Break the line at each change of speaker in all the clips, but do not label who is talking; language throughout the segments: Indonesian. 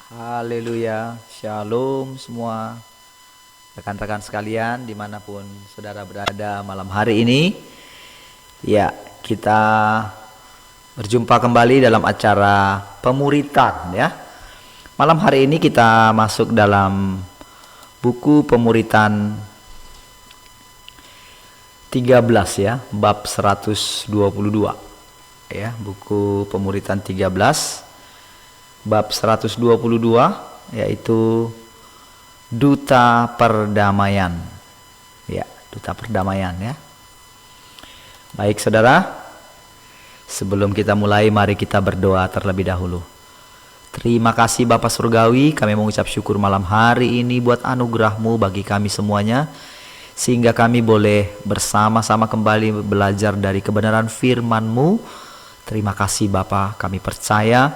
Haleluya, shalom semua rekan-rekan sekalian dimanapun saudara berada malam hari ini. Ya, kita berjumpa kembali dalam acara pemuritan ya. Malam hari ini kita masuk dalam buku pemuritan 13 ya, bab 122 ya, buku pemuritan 13 bab 122 yaitu duta perdamaian. Ya, duta perdamaian ya. Baik saudara, sebelum kita mulai mari kita berdoa terlebih dahulu. Terima kasih Bapa Surgawi, kami mengucap syukur malam hari ini buat anugerah-Mu bagi kami semuanya, sehingga kami boleh bersama-sama kembali belajar dari kebenaran firman-Mu. Terima kasih Bapa, kami percaya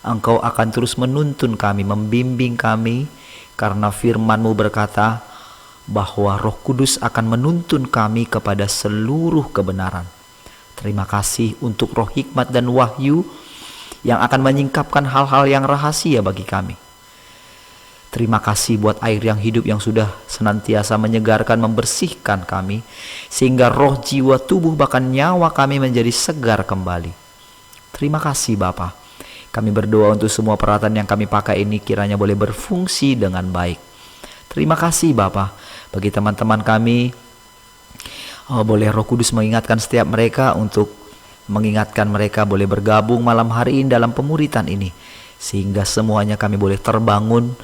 Engkau akan terus menuntun kami, membimbing kami, karena firman-Mu berkata bahwa Roh Kudus akan menuntun kami kepada seluruh kebenaran. Terima kasih untuk roh hikmat dan wahyu yang akan menyingkapkan hal-hal yang rahasia bagi kami. Terima kasih buat air yang hidup yang sudah senantiasa menyegarkan, membersihkan kami, sehingga roh, jiwa, tubuh, bahkan nyawa kami menjadi segar kembali. Terima kasih Bapa. Kami berdoa untuk semua peralatan yang kami pakai ini kiranya boleh berfungsi dengan baik. Terima kasih Bapa. Bagi teman-teman kami, boleh Roh Kudus mengingatkan setiap mereka untuk mengingatkan mereka boleh bergabung malam hari ini dalam pemuritan ini, sehingga semuanya kami boleh terbangun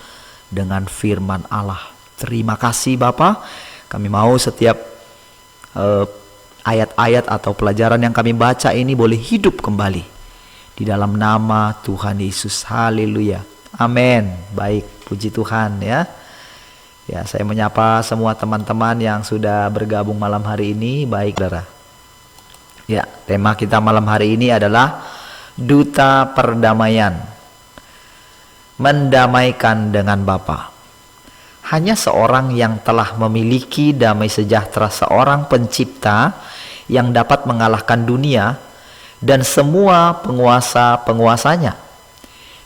dengan firman Allah. Terima kasih Bapa. Kami mau setiap ayat-ayat atau pelajaran yang kami baca ini boleh hidup kembali di dalam nama Tuhan Yesus. Haleluya. Amin. Baik, puji Tuhan ya. Ya, saya menyapa semua teman-teman yang sudah bergabung malam hari ini. Baik, saudara. Ya, tema kita malam hari ini adalah duta perdamaian. Mendamaikan dengan Bapa. Hanya seorang yang telah memiliki damai sejahtera, seorang pencipta yang dapat mengalahkan dunia dan semua penguasa-penguasanya.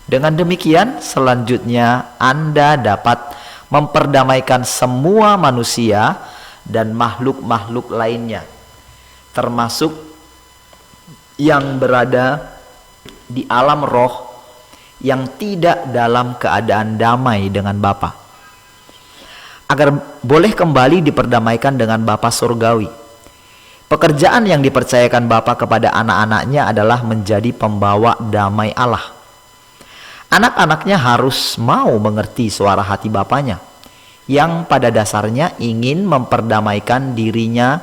Dengan demikian, selanjutnya Anda dapat memperdamaikan semua manusia dan makhluk-makhluk lainnya, termasuk yang berada di alam roh yang tidak dalam keadaan damai dengan Bapa, agar boleh kembali diperdamaikan dengan Bapa Surgawi. Pekerjaan yang dipercayakan Bapa kepada anak-anaknya adalah menjadi pembawa damai Allah. Anak-anaknya harus mau mengerti suara hati Bapanya, yang pada dasarnya ingin memperdamaikan dirinya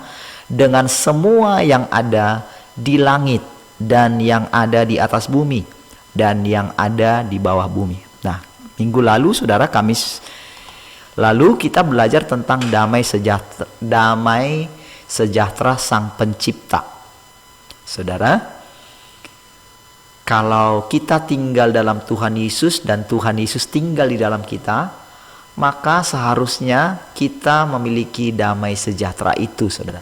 dengan semua yang ada di langit dan yang ada di atas bumi dan yang ada di bawah bumi. Nah, minggu lalu saudara, Kamis lalu kita belajar tentang damai sejahtera Sang Pencipta. Saudara, kalau kita tinggal dalam Tuhan Yesus dan Tuhan Yesus tinggal di dalam kita, maka seharusnya kita memiliki damai sejahtera itu, saudara.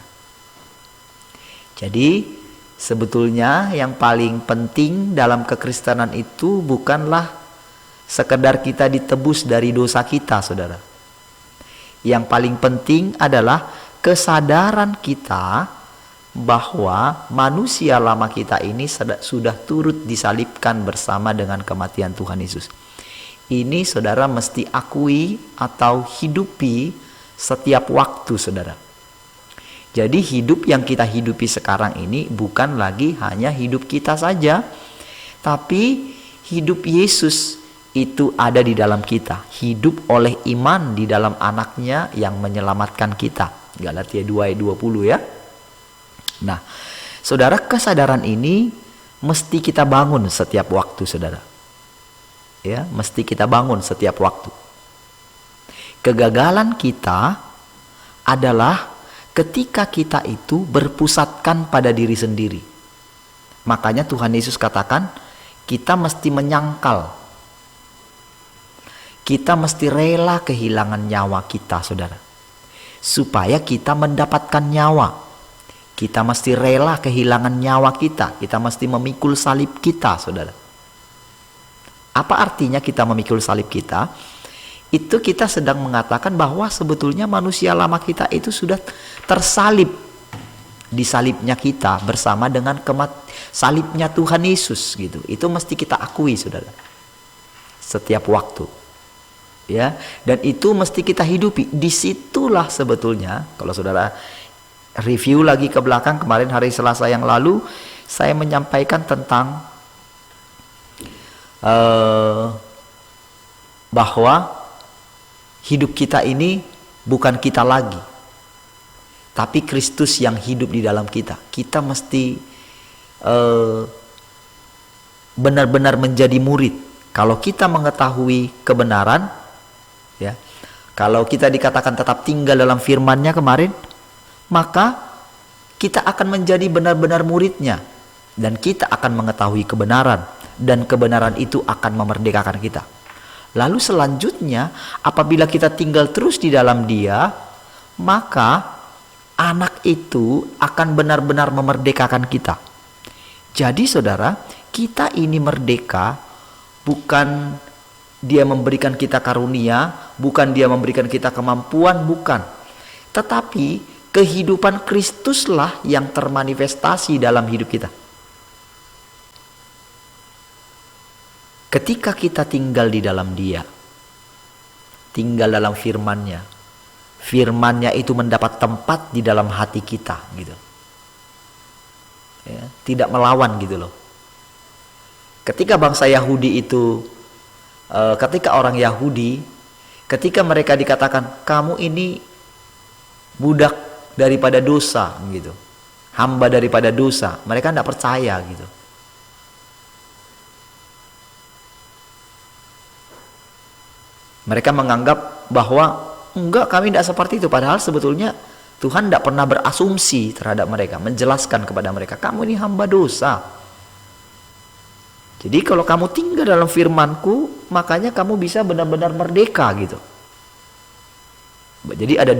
Jadi, sebetulnya yang paling penting dalam kekristenan itu bukanlah sekedar kita ditebus dari dosa kita, saudara. Yang paling penting adalah kesadaran kita bahwa manusia lama kita ini sudah turut disalibkan bersama dengan kematian Tuhan Yesus. Ini saudara mesti akui atau hidupi setiap waktu, saudara. Jadi hidup yang kita hidupi sekarang ini bukan lagi hanya hidup kita saja, tapi hidup Yesus itu ada di dalam kita, hidup oleh iman di dalam anaknya yang menyelamatkan kita. Galatia 2 ayat 20 ya. Nah, saudara, kesadaran ini mesti kita bangun setiap waktu, saudara. Ya, mesti kita bangun setiap waktu. Kegagalan kita adalah ketika kita itu berpusatkan pada diri sendiri. Makanya Tuhan Yesus katakan, kita mesti menyangkal. Kita mesti rela kehilangan nyawa kita, saudara, supaya kita mendapatkan nyawa. Kita mesti rela kehilangan nyawa kita. Kita mesti memikul salib kita, saudara. Apa artinya kita memikul salib kita? Itu kita sedang mengatakan bahwa sebetulnya manusia lama kita itu sudah tersalib di salibnya kita bersama dengan salibnya Tuhan Yesus gitu. Itu mesti kita akui, saudara, setiap waktu, ya. Dan itu mesti kita hidupi. Disitulah sebetulnya, kalau saudara review lagi ke belakang, kemarin hari Selasa yang lalu saya menyampaikan tentang bahwa hidup kita ini bukan kita lagi, tapi Kristus yang hidup di dalam kita. Kita mesti benar-benar menjadi murid. Kalau kita mengetahui kebenaran, ya, kalau kita dikatakan tetap tinggal dalam firman-Nya kemarin, maka kita akan menjadi benar-benar muridnya, dan kita akan mengetahui kebenaran, dan kebenaran itu akan memerdekakan kita. Lalu selanjutnya, apabila kita tinggal terus di dalam Dia, maka anak itu akan benar-benar memerdekakan kita. Jadi saudara, kita ini merdeka bukan Dia memberikan kita karunia, bukan Dia memberikan kita kemampuan, bukan. Tetapi kehidupan Kristuslah yang termanifestasi dalam hidup kita. Ketika kita tinggal di dalam Dia, tinggal dalam firman-Nya, firman-Nya itu mendapat tempat di dalam hati kita gitu, ya, tidak melawan gitu loh. Ketika bangsa Yahudi itu, ketika orang Yahudi, ketika mereka dikatakan kamu ini budak daripada dosa gitu, hamba daripada dosa, mereka tidak percaya gitu. Mereka menganggap bahwa enggak, kami tidak seperti itu. Padahal sebetulnya Tuhan tidak pernah berasumsi terhadap mereka, menjelaskan kepada mereka, kamu ini hamba dosa. Jadi kalau kamu tinggal dalam firman-Ku, makanya kamu bisa benar-benar merdeka gitu. Jadi ada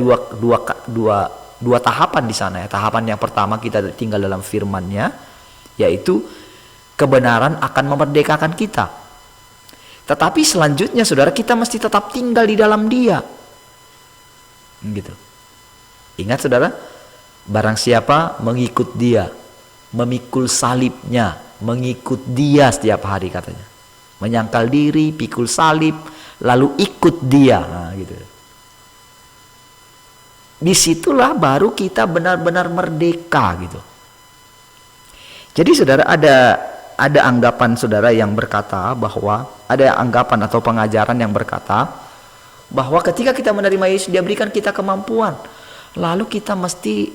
dua tahapan di sana ya. Tahapan yang pertama, kita tinggal dalam firman-Nya, yaitu kebenaran akan memerdekakan kita. Tetapi selanjutnya saudara, kita mesti tetap tinggal di dalam Dia gitu. Ingat saudara, barang siapa mengikut Dia, memikul salibnya, mengikut Dia setiap hari katanya, menyangkal diri, pikul salib, lalu ikut Dia, nah, gitu. Disitulah baru kita benar-benar merdeka gitu. Jadi saudara, ada anggapan saudara yang berkata bahwa, ada anggapan atau pengajaran yang berkata bahwa ketika kita menerima Yesus, Dia berikan kita kemampuan, lalu kita mesti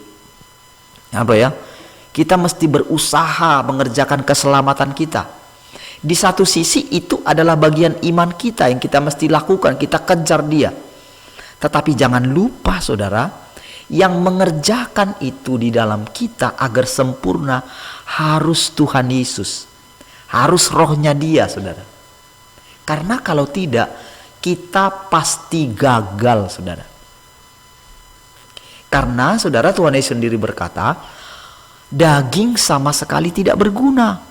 kita mesti berusaha mengerjakan keselamatan kita. Di satu sisi itu adalah bagian iman kita yang kita mesti lakukan, kita kejar Dia. Tetapi jangan lupa saudara, yang mengerjakan itu di dalam kita agar sempurna harus Tuhan Yesus, harus rohnya Dia saudara. Karena kalau tidak, kita pasti gagal saudara. Karena saudara, Tuhan Yesus sendiri berkata, daging sama sekali tidak berguna,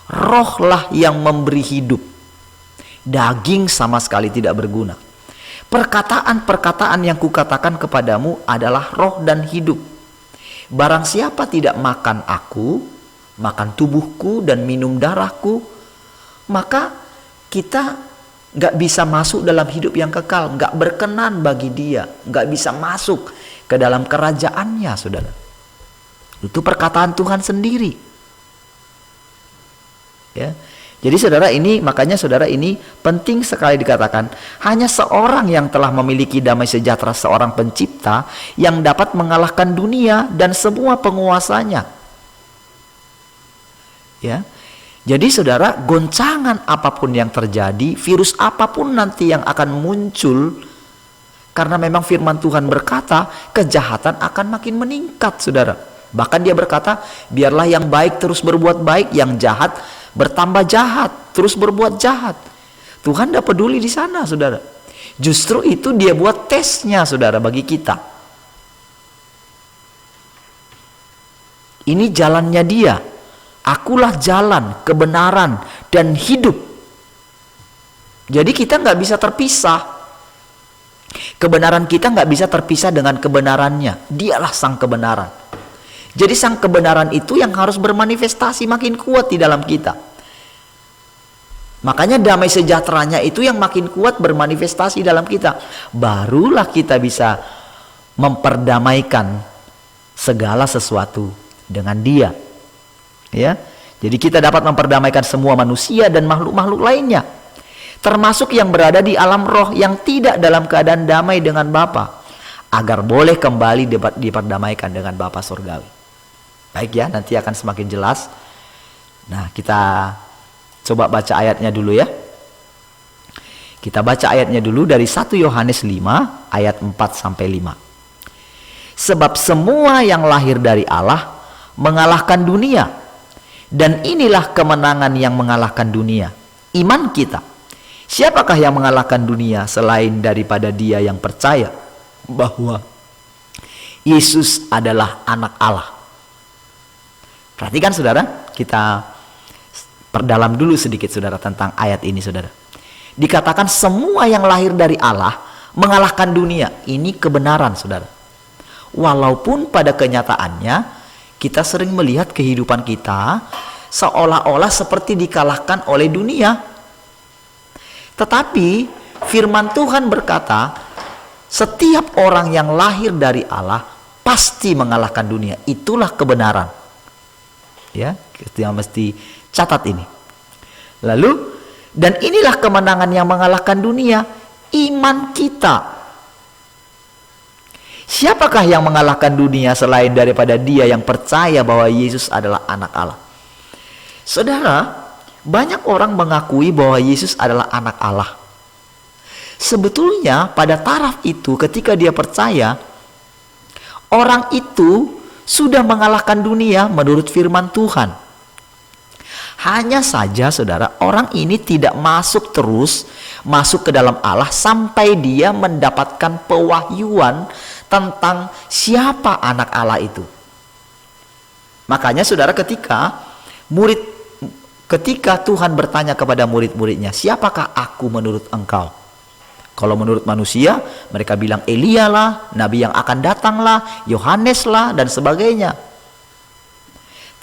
rohlah yang memberi hidup. Daging sama sekali tidak berguna. Perkataan-perkataan yang kukatakan kepadamu adalah roh dan hidup. Barang siapa tidak makan aku, makan tubuhku dan minum darahku, maka kita gak bisa masuk dalam hidup yang kekal, gak berkenan bagi Dia, gak bisa masuk ke dalam kerajaannya saudara. Itu perkataan Tuhan sendiri ya. Jadi saudara, ini makanya saudara, ini penting sekali dikatakan, hanya seorang yang telah memiliki damai sejahtera, seorang pencipta yang dapat mengalahkan dunia dan semua penguasanya ya. Jadi saudara, goncangan apapun yang terjadi, virus apapun nanti yang akan muncul, karena memang firman Tuhan berkata, kejahatan akan makin meningkat saudara. Bahkan Dia berkata, biarlah yang baik terus berbuat baik, yang jahat bertambah jahat, terus berbuat jahat. Tuhan tidak peduli di sana saudara. Justru itu Dia buat tesnya saudara bagi kita. Ini jalannya Dia. Akulah jalan, kebenaran, dan hidup. Jadi kita nggak bisa terpisah. Kebenaran kita nggak bisa terpisah dengan kebenarannya. Dialah sang kebenaran. Jadi sang kebenaran itu yang harus bermanifestasi makin kuat di dalam kita. Makanya damai sejahteranya itu yang makin kuat bermanifestasi dalam kita. Barulah kita bisa memperdamaikan segala sesuatu dengan Dia. Ya. Jadi kita dapat memperdamaikan semua manusia dan makhluk-makhluk lainnya. Termasuk yang berada di alam roh yang tidak dalam keadaan damai dengan Bapa, agar boleh kembali diperdamaikan dengan Bapa surgawi. Baik ya, nanti akan semakin jelas. Nah, kita coba baca ayatnya dulu ya. Kita baca ayatnya dulu dari 1 Yohanes 5 ayat 4 sampai 5. Sebab semua yang lahir dari Allah mengalahkan dunia, dan inilah kemenangan yang mengalahkan dunia, iman kita. Siapakah yang mengalahkan dunia selain daripada Dia yang percaya bahwa Yesus adalah anak Allah? Perhatikan saudara, kita perdalam dulu sedikit saudara tentang ayat ini saudara. Dikatakan semua yang lahir dari Allah mengalahkan dunia. Ini kebenaran saudara. Walaupun pada kenyataannya kita sering melihat kehidupan kita seolah-olah seperti dikalahkan oleh dunia. Tetapi firman Tuhan berkata, setiap orang yang lahir dari Allah pasti mengalahkan dunia. Itulah kebenaran. Ya, kita mesti catat ini. Lalu, dan inilah kemenangan yang mengalahkan dunia, iman kita. Siapakah yang mengalahkan dunia selain daripada Dia yang percaya bahwa Yesus adalah anak Allah? Saudara, banyak orang mengakui bahwa Yesus adalah anak Allah. Sebetulnya pada taraf itu ketika dia percaya, orang itu sudah mengalahkan dunia menurut firman Tuhan. Hanya saja saudara, orang ini tidak masuk ke dalam Allah sampai dia mendapatkan pewahyuan tentang siapa anak Allah itu. Makanya saudara, ketika Tuhan bertanya kepada murid-muridnya, siapakah aku menurut engkau? Kalau menurut manusia, mereka bilang Elia lah, nabi yang akan datang lah, Yohanes lah, dan sebagainya.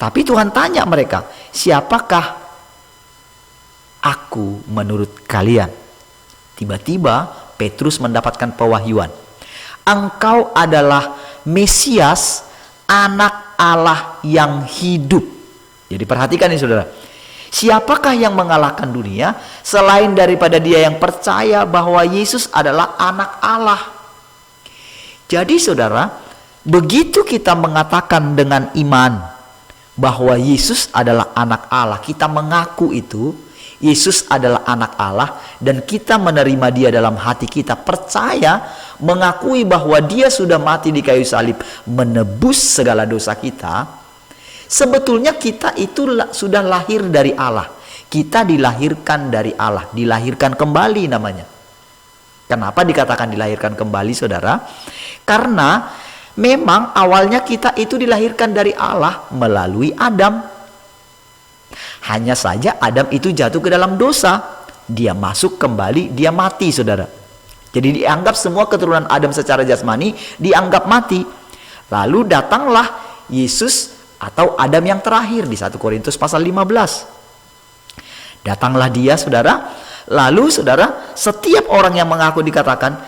Tapi Tuhan tanya mereka, siapakah aku menurut kalian? Tiba-tiba Petrus mendapatkan pewahyuan. Engkau adalah Mesias, anak Allah yang hidup. Jadi perhatikan ini saudara. Siapakah yang mengalahkan dunia selain daripada dia yang percaya bahwa Yesus adalah anak Allah? Jadi saudara, begitu kita mengatakan dengan iman bahwa Yesus adalah anak Allah, kita mengaku itu, Yesus adalah anak Allah, dan kita menerima Dia dalam hati kita, percaya, mengakui bahwa Dia sudah mati di kayu salib, menebus segala dosa kita. Sebetulnya kita itu sudah lahir dari Allah. Kita dilahirkan dari Allah, dilahirkan kembali namanya. Kenapa dikatakan dilahirkan kembali saudara? Karena memang awalnya kita itu dilahirkan dari Allah melalui Adam. Hanya saja Adam itu jatuh ke dalam dosa. Dia masuk kembali, dia mati saudara. Jadi dianggap semua keturunan Adam secara jasmani dianggap mati. Lalu datanglah Yesus atau Adam yang terakhir di 1 Korintus pasal 15. Datanglah dia saudara. Lalu saudara, setiap orang yang mengaku dikatakan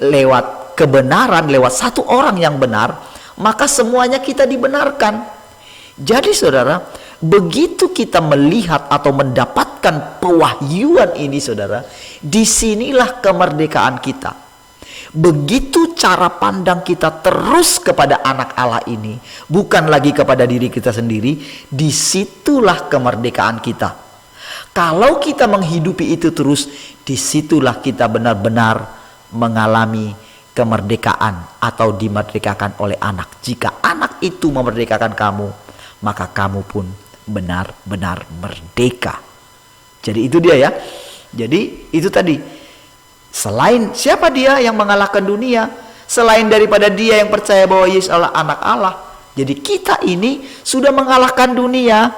lewat kebenaran, lewat satu orang yang benar, maka semuanya kita dibenarkan. Jadi saudara, begitu kita melihat atau mendapatkan pewahyuan ini saudara, disinilah kemerdekaan kita. Begitu cara pandang kita terus kepada anak Allah ini, bukan lagi kepada diri kita sendiri, disitulah kemerdekaan kita. Kalau kita menghidupi itu terus, disitulah kita benar-benar mengalami kemerdekaan atau dimerdekakan oleh anak. Jika anak itu memerdekakan kamu, maka kamu pun benar-benar merdeka. Jadi itu dia ya. Jadi itu tadi. Selain siapa dia yang mengalahkan dunia? Selain daripada dia yang percaya bahwa Yesus adalah anak Allah. Jadi kita ini sudah mengalahkan dunia,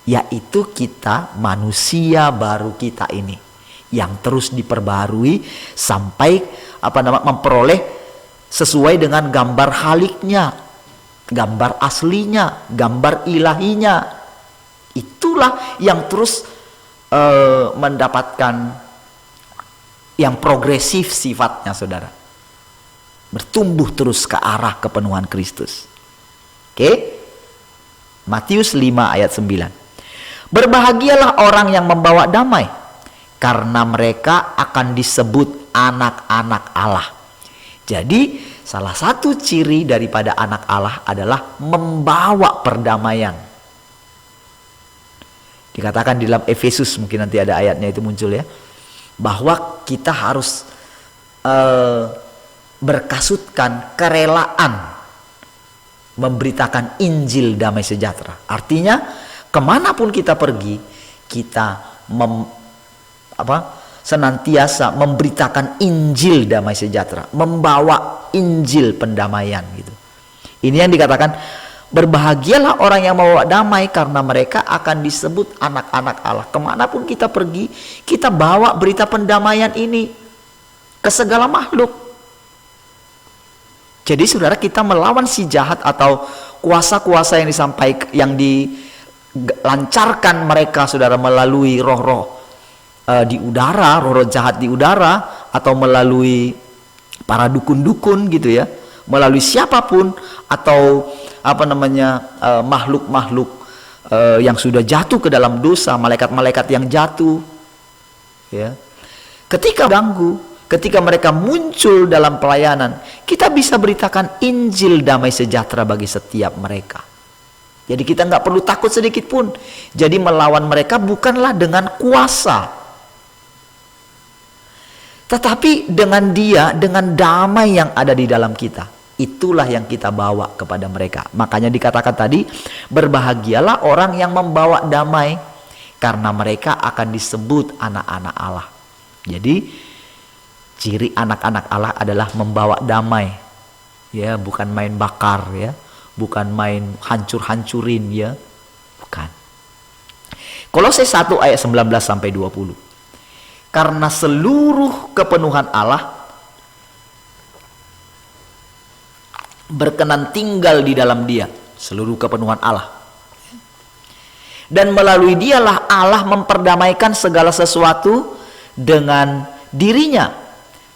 yaitu kita manusia baru kita ini. yang terus diperbarui sampai memperoleh sesuai dengan gambar haliknya, gambar aslinya, gambar ilahinya. Itulah yang terus mendapatkan yang progresif sifatnya, saudara. Bertumbuh terus ke arah kepenuhan Kristus. Oke? Matius 5 ayat 9. Berbahagialah orang yang membawa damai, karena mereka akan disebut anak-anak Allah. Jadi salah satu ciri daripada anak Allah adalah membawa perdamaian. Dikatakan di dalam Efesus, mungkin nanti ada ayatnya itu muncul ya, bahwa kita harus berkasutkan kerelaan memberitakan Injil damai sejahtera. Artinya kemanapun kita pergi, kita senantiasa memberitakan Injil damai sejahtera, membawa Injil pendamaian gitu. Ini yang dikatakan, berbahagialah orang yang membawa damai, karena mereka akan disebut anak-anak Allah. Kemanapun kita pergi, kita bawa berita pendamaian ini ke segala makhluk. Jadi saudara, kita melawan si jahat atau kuasa-kuasa yang dilancarkan mereka, saudara, melalui roh-roh di udara, roh-roh jahat di udara, atau melalui para dukun-dukun gitu ya, melalui siapapun, atau makhluk-makhluk yang sudah jatuh ke dalam dosa, malaikat-malaikat yang jatuh ya. Ketika ganggu, ketika mereka muncul dalam pelayanan, kita bisa beritakan Injil damai sejahtera bagi setiap mereka. Jadi kita nggak perlu takut sedikit pun. Jadi melawan mereka bukanlah dengan kuasa, tetapi dengan damai yang ada di dalam kita. Itulah yang kita bawa kepada mereka. Makanya dikatakan tadi, berbahagialah orang yang membawa damai, karena mereka akan disebut anak-anak Allah. Jadi ciri anak-anak Allah adalah membawa damai, ya, bukan main bakar, ya, bukan main hancur-hancurin, ya, bukan. Kolose 1 ayat 19 sampai 20. Karena seluruh kepenuhan Allah berkenan tinggal di dalam Dia, seluruh kepenuhan Allah. Dan melalui Dialah Allah memperdamaikan segala sesuatu dengan dirinya,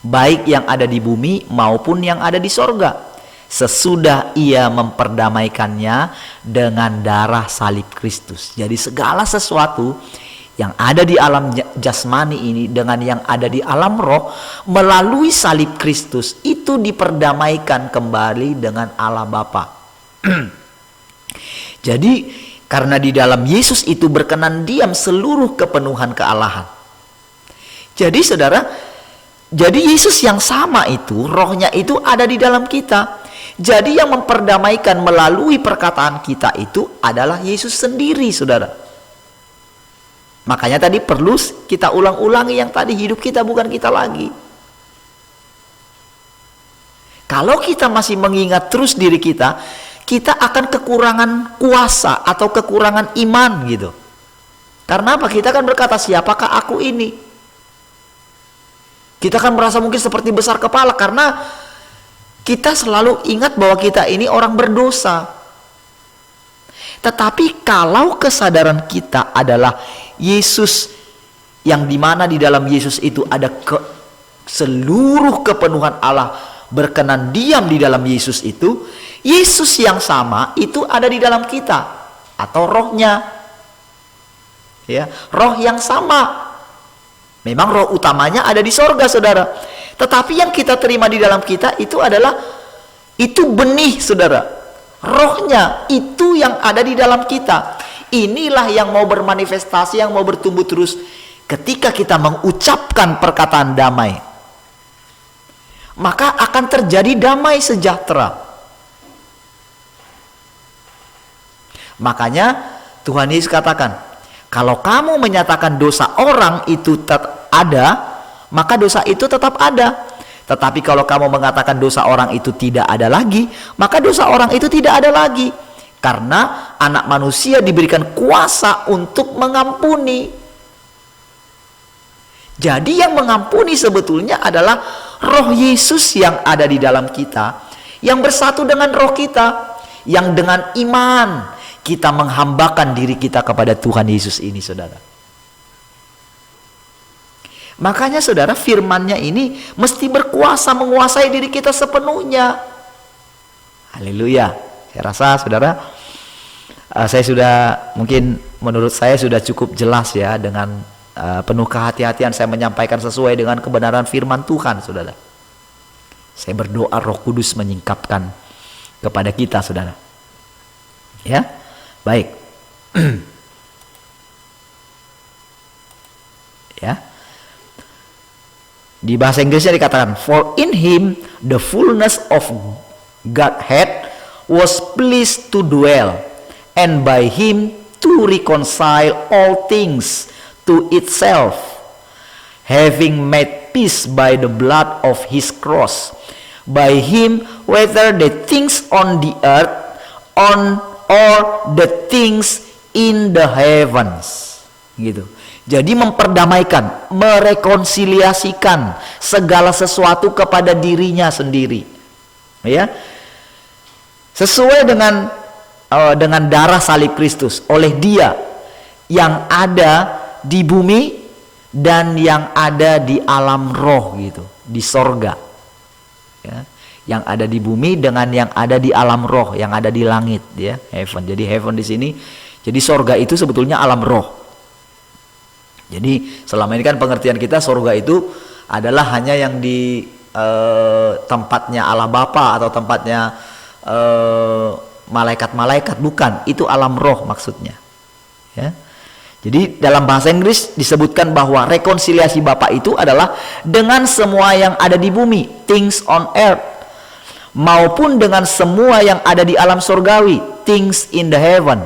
baik yang ada di bumi maupun yang ada di sorga, sesudah Ia memperdamaikannya dengan darah salib Kristus. Jadi segala sesuatu yang ada di alam jasmani ini dengan yang ada di alam roh, melalui salib Kristus itu diperdamaikan kembali dengan Allah Bapa. Jadi karena di dalam Yesus itu berkenan diam seluruh kepenuhan kealahan. Jadi saudara, jadi Yesus yang sama itu, rohnya itu ada di dalam kita. Jadi yang memperdamaikan melalui perkataan kita itu adalah Yesus sendiri, saudara. Makanya tadi perlu kita ulang-ulangi yang tadi, hidup kita bukan kita lagi. Kalau kita masih mengingat terus diri kita, kita akan kekurangan kuasa atau kekurangan iman gitu. Karena apa? Kita akan berkata, siapakah aku ini? Kita akan merasa mungkin seperti besar kepala karena kita selalu ingat bahwa kita ini orang berdosa. Tetapi kalau kesadaran kita adalah Yesus, yang dimana di dalam Yesus itu ada seluruh kepenuhan Allah berkenan diam di dalam Yesus itu, Yesus yang sama itu ada di dalam kita, atau rohnya, ya, roh yang sama. Memang roh utamanya ada di sorga, saudara, tetapi yang kita terima di dalam kita itu adalah itu benih, saudara. Rohnya itu yang ada di dalam kita. Inilah yang mau bermanifestasi, yang mau bertumbuh terus ketika kita mengucapkan perkataan damai. Maka akan terjadi damai sejahtera. Makanya Tuhan Yesus katakan, kalau kamu menyatakan dosa orang itu tetap ada, maka dosa itu tetap ada. Tetapi kalau kamu mengatakan dosa orang itu tidak ada lagi, maka dosa orang itu tidak ada lagi. Karena anak manusia diberikan kuasa untuk mengampuni. Jadi yang mengampuni sebetulnya adalah roh Yesus yang ada di dalam kita, yang bersatu dengan roh kita, yang dengan iman kita menghambakan diri kita kepada Tuhan Yesus ini, saudara. Makanya saudara, firman-Nya ini mesti berkuasa menguasai diri kita sepenuhnya. Haleluya. Saya rasa saudara, saya sudah, mungkin menurut saya sudah cukup jelas ya, dengan penuh kehati-hatian saya menyampaikan sesuai dengan kebenaran firman Tuhan, saudara. Saya berdoa Roh Kudus menyingkapkan kepada kita, saudara. Ya, baik. Ya, di bahasa Inggrisnya dikatakan, for in him the fullness of Godhead was pleased to dwell, and by him to reconcile all things to itself, having made peace by the blood of his cross, by him whether the things on the earth on or the things in the heavens. Gitu. Jadi memperdamaikan, merekonsiliasikan segala sesuatu kepada dirinya sendiri. Ya. Sesuai dengan darah salib Kristus, oleh Dia yang ada di bumi dan yang ada di alam roh, gitu, di sorga, ya, yang ada di bumi dengan yang ada di alam roh, yang ada di langit, ya, heaven. Jadi heaven di sini, jadi sorga itu sebetulnya alam roh. Jadi selama ini kan pengertian kita sorga itu adalah hanya yang di tempatnya Allah Bapa atau tempatnya malaikat-malaikat, bukan, itu alam roh maksudnya, ya. Jadi dalam bahasa Inggris disebutkan bahwa rekonsiliasi Bapa itu adalah dengan semua yang ada di bumi, things on earth, maupun dengan semua yang ada di alam surgawi, things in the heaven,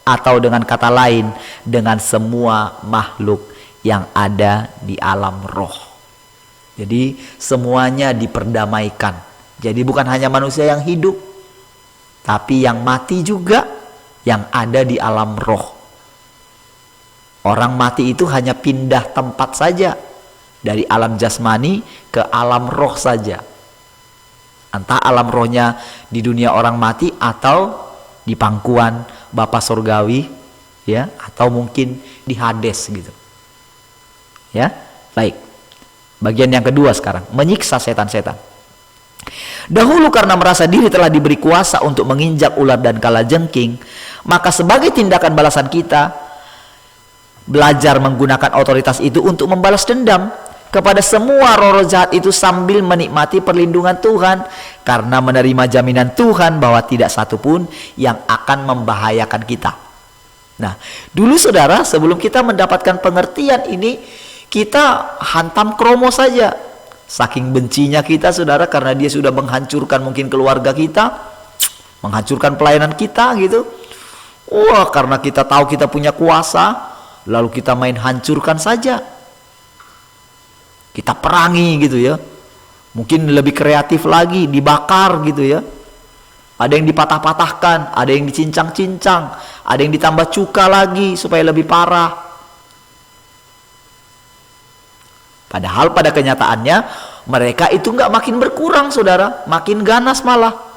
atau dengan kata lain, dengan semua makhluk yang ada di alam roh. Jadi semuanya diperdamaikan. Jadi bukan hanya manusia yang hidup, tapi yang mati juga, yang ada di alam roh. Orang mati itu hanya pindah tempat saja, dari alam jasmani ke alam roh saja. Entah alam rohnya di dunia orang mati atau di pangkuan Bapa Surgawi, ya, atau mungkin di Hades, gitu. Ya, baik. Bagian yang kedua sekarang, menyiksa setan-setan. Dahulu karena merasa diri telah diberi kuasa untuk menginjak ular dan kalajengking, maka sebagai tindakan balasan kita belajar menggunakan otoritas itu untuk membalas dendam kepada semua roh-roh jahat itu sambil menikmati perlindungan Tuhan, karena menerima jaminan Tuhan bahwa tidak satupun yang akan membahayakan kita. Nah, dulu saudara, sebelum kita mendapatkan pengertian ini, kita hantam kromo saja. Saking bencinya kita, saudara, karena dia sudah menghancurkan mungkin keluarga kita, menghancurkan pelayanan kita, gitu. Wah, karena kita tahu kita punya kuasa, lalu kita main hancurkan saja. Kita perangi, gitu ya. Mungkin lebih kreatif lagi, dibakar, gitu ya. Ada yang dipatah-patahkan, ada yang dicincang-cincang, ada yang ditambah cuka lagi supaya lebih parah. Padahal pada kenyataannya mereka itu nggak makin berkurang, saudara, makin ganas malah.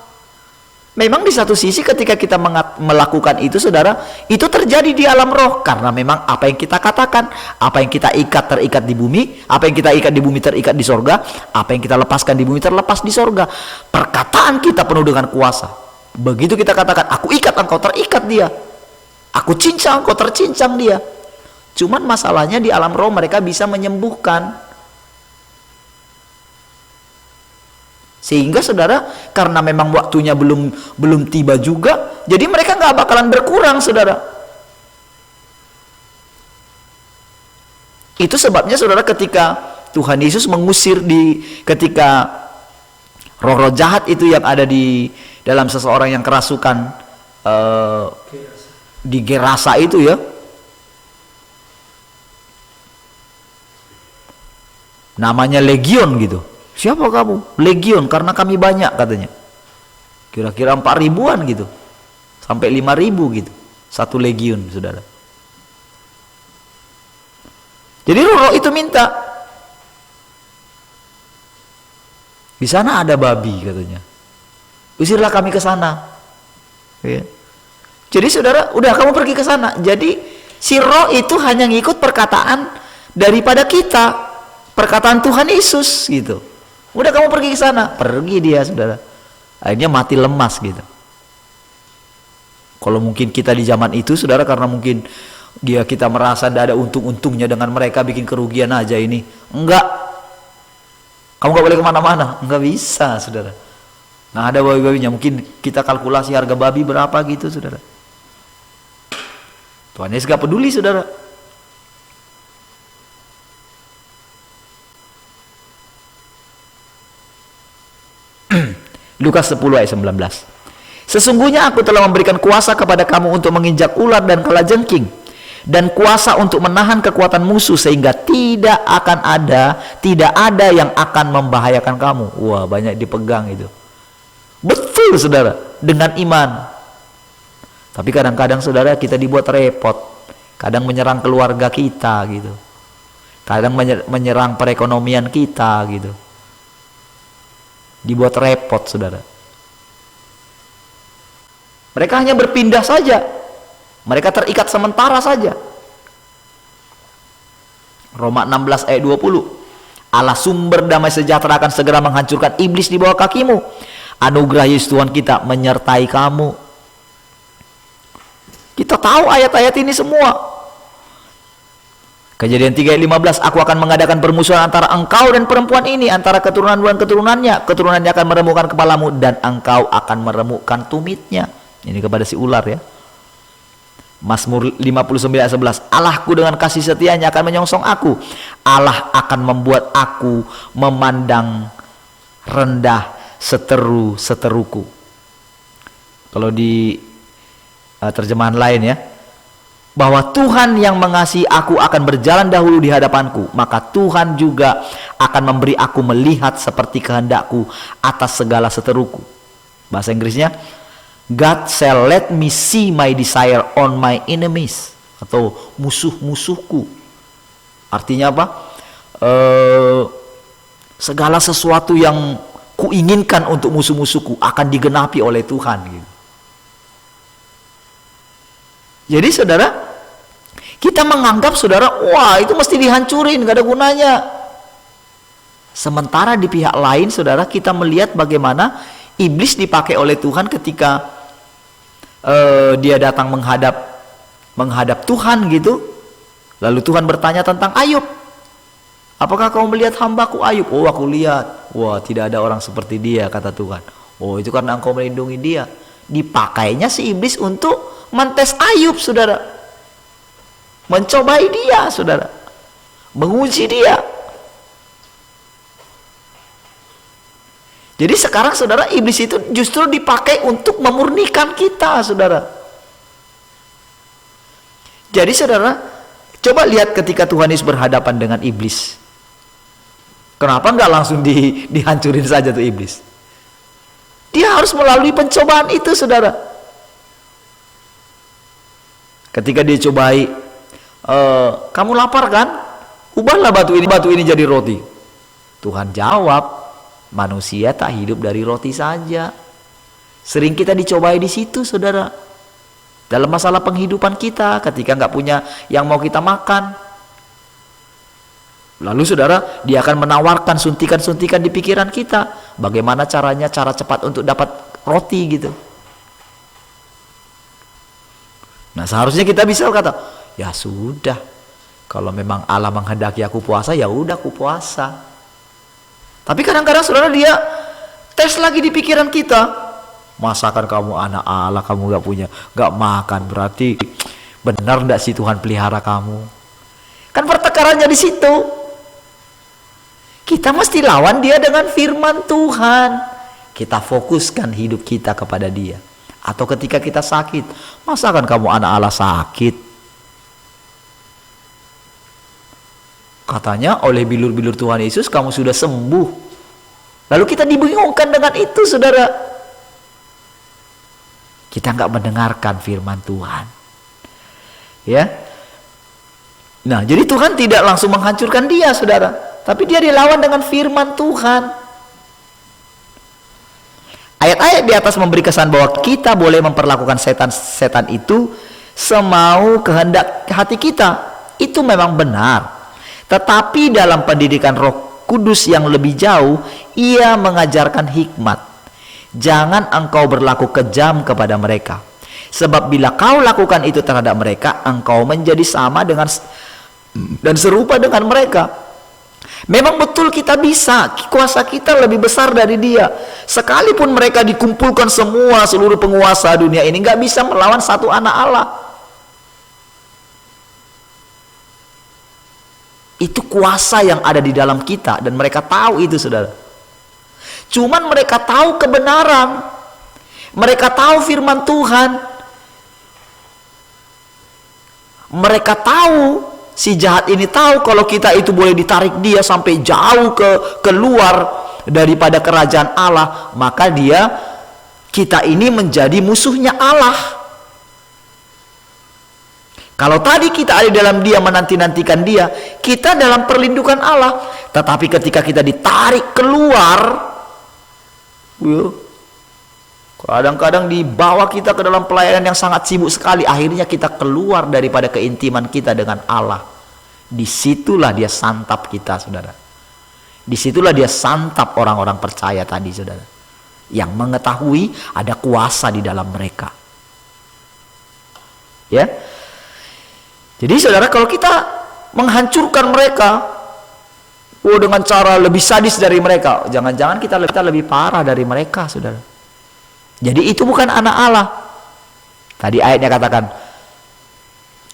Memang di satu sisi ketika kita melakukan itu, saudara, itu terjadi di alam roh, karena memang apa yang kita katakan, apa yang kita ikat terikat di bumi, apa yang kita ikat di bumi terikat di sorga, apa yang kita lepaskan di bumi terlepas di sorga. Perkataan kita penuh dengan kuasa. Begitu kita katakan, aku ikat engkau terikat dia, aku cincang engkau tercincang dia. Cuman masalahnya di alam roh mereka bisa menyembuhkan. Sehingga saudara, karena memang waktunya belum tiba juga, jadi mereka nggak bakalan berkurang, saudara. Itu sebabnya saudara, ketika Tuhan Yesus mengusir ketika roh-roh jahat itu yang ada di dalam seseorang yang kerasukan di Gerasa itu, ya, namanya legion gitu. Siapa kamu? Legion, karena kami banyak, katanya. Kira-kira 4.000-an gitu, sampai 5.000 gitu, satu legion, saudara. Jadi roh itu minta, Di sana ada babi katanya. Usirlah kami ke sana. Ya. Jadi saudara, udah kamu pergi ke sana. Jadi si roh itu hanya ngikut perkataan daripada kita, perkataan Tuhan Yesus gitu. Udah kamu pergi ke sana, pergi dia saudara. Akhirnya mati lemas gitu. Kalau mungkin kita di zaman itu saudara, karena mungkin kita merasa tidak ada untung-untungnya dengan mereka, bikin kerugian aja ini. Enggak. Kamu gak boleh kemana-mana, enggak bisa saudara. Nah ada babi-babinya, mungkin kita kalkulasi harga babi berapa gitu saudara. Tuhan Yesus gak peduli saudara. Lukas 10 ayat 19. Sesungguhnya aku telah memberikan kuasa kepada kamu untuk menginjak ular dan kalajengking, dan kuasa untuk menahan kekuatan musuh, sehingga tidak ada yang akan membahayakan kamu. Wah, banyak dipegang itu. Betul saudara, dengan iman. Tapi kadang-kadang saudara kita dibuat repot. Kadang menyerang keluarga kita gitu. Kadang menyerang perekonomian kita gitu. Dibuat repot saudara. Mereka hanya berpindah saja. Mereka terikat sementara saja. Roma 16 ayat 20. Allah sumber damai sejahtera akan segera menghancurkan iblis di bawah kakimu. Anugerah Yesus Tuhan kita menyertai kamu. Kita tahu ayat-ayat ini semua. Kejadian 3 ayat 15, aku akan mengadakan permusuhan antara engkau dan perempuan ini, antara keturunan dan keturunannya. Keturunannya akan meremukkan kepalamu, dan engkau akan meremukkan tumitnya. Ini kepada si ular ya. Mazmur 59 ayat 11, Allahku dengan kasih setianya akan menyongsong aku. Allah akan membuat aku memandang rendah seteru-seteruku. Kalau di terjemahan lain ya, bahwa Tuhan yang mengasihi aku akan berjalan dahulu di hadapanku, maka Tuhan juga akan memberi aku melihat seperti kehendakku atas segala seteruku. Bahasa Inggrisnya, God shall let me see my desire on my enemies, atau musuh-musuhku. Artinya apa? Segala sesuatu yang kuinginkan untuk musuh-musuhku akan digenapi oleh Tuhan gitu. Jadi saudara, kita menganggap saudara, wah itu mesti dihancurin, gak ada gunanya. Sementara di pihak lain saudara, kita melihat bagaimana iblis dipakai oleh Tuhan ketika dia datang menghadap Tuhan gitu. Lalu Tuhan bertanya tentang Ayub. Apakah kau melihat hambaku Ayub? Oh, aku lihat. Wah, tidak ada orang seperti dia, kata Tuhan. Oh, itu karena engkau melindungi dia. Dipakainya si iblis untuk mentes Ayub saudara, mencobai dia saudara, menguji dia. Jadi sekarang saudara, iblis itu justru dipakai untuk memurnikan kita saudara. Jadi saudara, coba lihat ketika Tuhan Yesus berhadapan dengan iblis, kenapa nggak langsung dihancurin saja tuh iblis? Dia harus melalui pencobaan itu saudara. Ketika dia cobai, kamu lapar kan? Ubahlah batu ini jadi roti. Tuhan jawab, manusia tak hidup dari roti saja. Sering kita dicobai di situ saudara. Dalam masalah penghidupan kita, ketika nggak punya yang mau kita makan. Lalu saudara, dia akan menawarkan suntikan-suntikan di pikiran kita. Bagaimana caranya, cara cepat untuk dapat roti gitu. Nah seharusnya kita bisa kata, ya sudah, kalau memang Allah menghendaki aku puasa, ya udah aku puasa. Tapi kadang-kadang saudara, dia tes lagi di pikiran kita. Masakan kamu anak Allah, kamu gak makan, berarti benar gak sih Tuhan pelihara kamu? Kan pertengkarannya di situ. Kita mesti lawan dia dengan firman Tuhan. Kita fokuskan hidup kita kepada dia. Atau ketika kita sakit, masakan kamu anak Allah sakit? Katanya oleh bilur-bilur Tuhan Yesus kamu sudah sembuh. Lalu kita dibingungkan dengan itu saudara. Kita nggak mendengarkan firman Tuhan. Ya. Nah, jadi Tuhan tidak langsung menghancurkan dia saudara, tapi dia dilawan dengan firman Tuhan. Ayat-ayat di atas memberi kesan bahwa kita boleh memperlakukan setan itu semau kehendak hati kita. Itu memang benar. Tetapi dalam pendidikan Roh Kudus yang lebih jauh, ia mengajarkan hikmat. Jangan engkau berlaku kejam kepada mereka. Sebab bila kau lakukan itu terhadap mereka, engkau menjadi sama dengan dan serupa dengan mereka. Memang betul kita bisa, kuasa kita lebih besar dari dia. Sekalipun mereka dikumpulkan semua, seluruh penguasa dunia ini nggak bisa melawan satu anak Allah. Itu kuasa yang ada di dalam kita, dan mereka tahu itu, saudara. Cuman mereka tahu kebenaran, mereka tahu firman Tuhan, mereka tahu, si jahat ini tahu kalau kita itu boleh ditarik dia sampai jauh keluar daripada kerajaan Allah, maka kita ini menjadi musuhnya Allah. Kalau tadi kita ada dalam dia, menanti-nantikan dia, kita dalam perlindungan Allah. Tetapi ketika kita ditarik keluar, kadang-kadang dibawa kita ke dalam pelayanan yang sangat sibuk sekali, akhirnya kita keluar daripada keintiman kita dengan Allah. Disitulah dia santap kita, saudara. Disitulah dia santap orang-orang percaya tadi, saudara, yang mengetahui ada kuasa di dalam mereka. Ya. Jadi saudara, kalau kita menghancurkan mereka dengan cara lebih sadis dari mereka, jangan-jangan kita lebih parah dari mereka, saudara. Jadi itu bukan anak Allah. Tadi ayatnya katakan,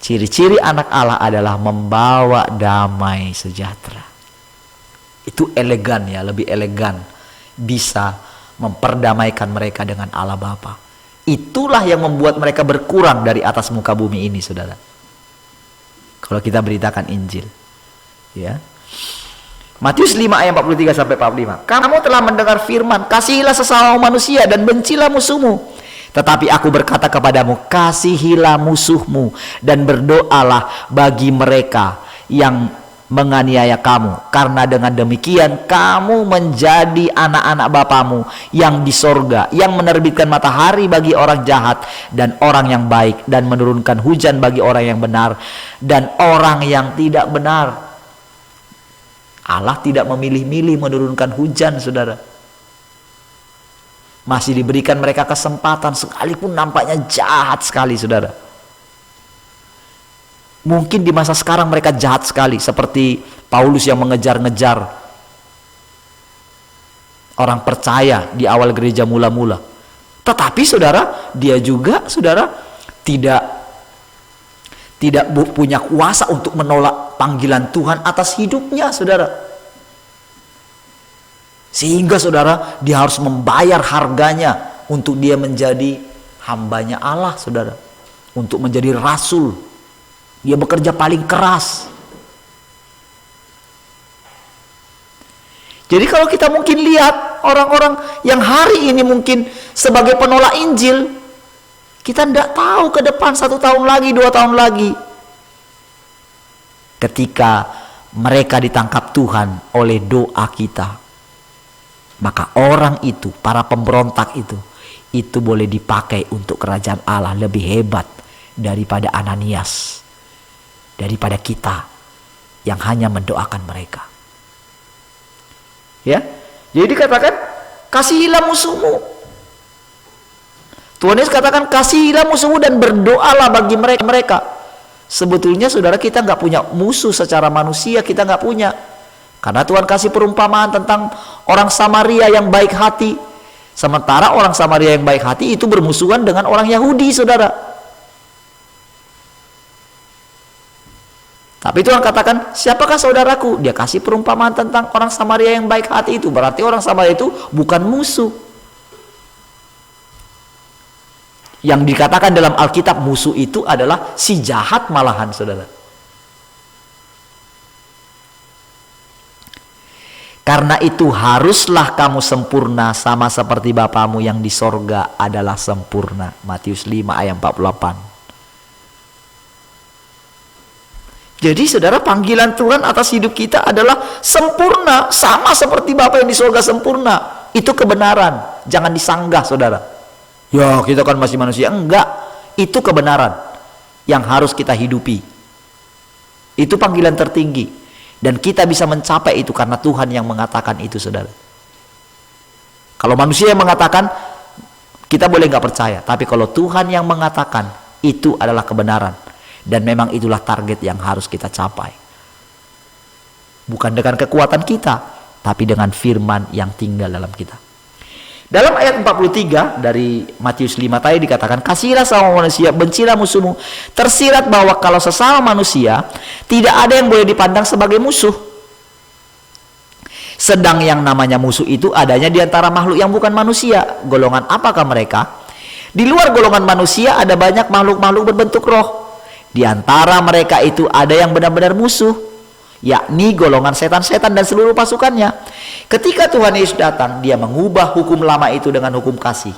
ciri-ciri anak Allah adalah membawa damai sejahtera. Itu elegan ya, lebih elegan. Bisa memperdamaikan mereka dengan Allah Bapa. Itulah yang membuat mereka berkurang dari atas muka bumi ini, saudara. Kalau kita beritakan Injil, ya. Matius 5 ayat 43 sampai 45. Kamu telah mendengar firman, kasihilah sesama manusia dan bencilah musuhmu. Tetapi aku berkata kepadamu, kasihilah musuhmu dan berdoalah bagi mereka yang menganiaya kamu. Karena dengan demikian kamu menjadi anak-anak Bapamu yang di sorga, yang menerbitkan matahari bagi orang jahat dan orang yang baik, dan menurunkan hujan bagi orang yang benar dan orang yang tidak benar. Allah tidak memilih-milih menurunkan hujan, saudara. Masih diberikan mereka kesempatan, sekalipun nampaknya jahat sekali, saudara. Mungkin di masa sekarang mereka jahat sekali, seperti Paulus yang mengejar-ngejar orang percaya di awal gereja mula-mula. Tetapi saudara, dia juga, saudara, tidak punya kuasa untuk menolak panggilan Tuhan atas hidupnya, saudara. Sehingga saudara, dia harus membayar harganya untuk dia menjadi hambanya Allah, saudara. Untuk menjadi rasul. Dia bekerja paling keras. Jadi kalau kita mungkin lihat orang-orang yang hari ini mungkin sebagai penolak Injil, kita tidak tahu ke depan 1 tahun lagi, 2 tahun lagi, ketika mereka ditangkap Tuhan oleh doa kita, maka orang itu, para pemberontak itu boleh dipakai untuk kerajaan Allah lebih hebat daripada Ananias, daripada kita yang hanya mendoakan mereka. Ya, jadi dikatakan kasihilah musuhmu. Tuhan Yesus katakan kasihilah musuhmu dan berdoalah bagi mereka. Sebetulnya saudara, kita nggak punya musuh secara manusia, kita nggak punya. Karena Tuhan kasih perumpamaan tentang orang Samaria yang baik hati. Sementara orang Samaria yang baik hati itu bermusuhan dengan orang Yahudi, saudara. Tapi Tuhan katakan, siapakah saudaraku? Dia kasih perumpamaan tentang orang Samaria yang baik hati itu. Berarti orang Samaria itu bukan musuh. Yang dikatakan dalam Alkitab musuh itu adalah si jahat malahan, saudara. Karena itu haruslah kamu sempurna sama seperti Bapamu yang di sorga adalah sempurna. Matius 5 ayat 48. Jadi saudara, panggilan Tuhan atas hidup kita adalah sempurna, sama seperti Bapa yang di surga sempurna. Itu kebenaran. Jangan disanggah, saudara. Ya, kita kan masih manusia. Enggak, itu kebenaran yang harus kita hidupi. Itu panggilan tertinggi. Dan kita bisa mencapai itu karena Tuhan yang mengatakan itu, saudara. Kalau manusia yang mengatakan, kita boleh nggak percaya. Tapi kalau Tuhan yang mengatakan, itu adalah kebenaran. Dan memang itulah target yang harus kita capai. Bukan dengan kekuatan kita, tapi dengan firman yang tinggal dalam kita. Dalam ayat 43 dari Matius 5 tadi dikatakan, kasihilah sama manusia, bencilah musuhmu. Tersirat bahwa kalau sesama manusia, tidak ada yang boleh dipandang sebagai musuh. Sedang yang namanya musuh itu adanya di antara makhluk yang bukan manusia. Golongan apakah mereka? Di luar golongan manusia ada banyak makhluk-makhluk berbentuk roh. Di antara mereka itu ada yang benar-benar musuh, yakni golongan setan-setan dan seluruh pasukannya. Ketika Tuhan Yesus datang, dia mengubah hukum lama itu dengan hukum kasih.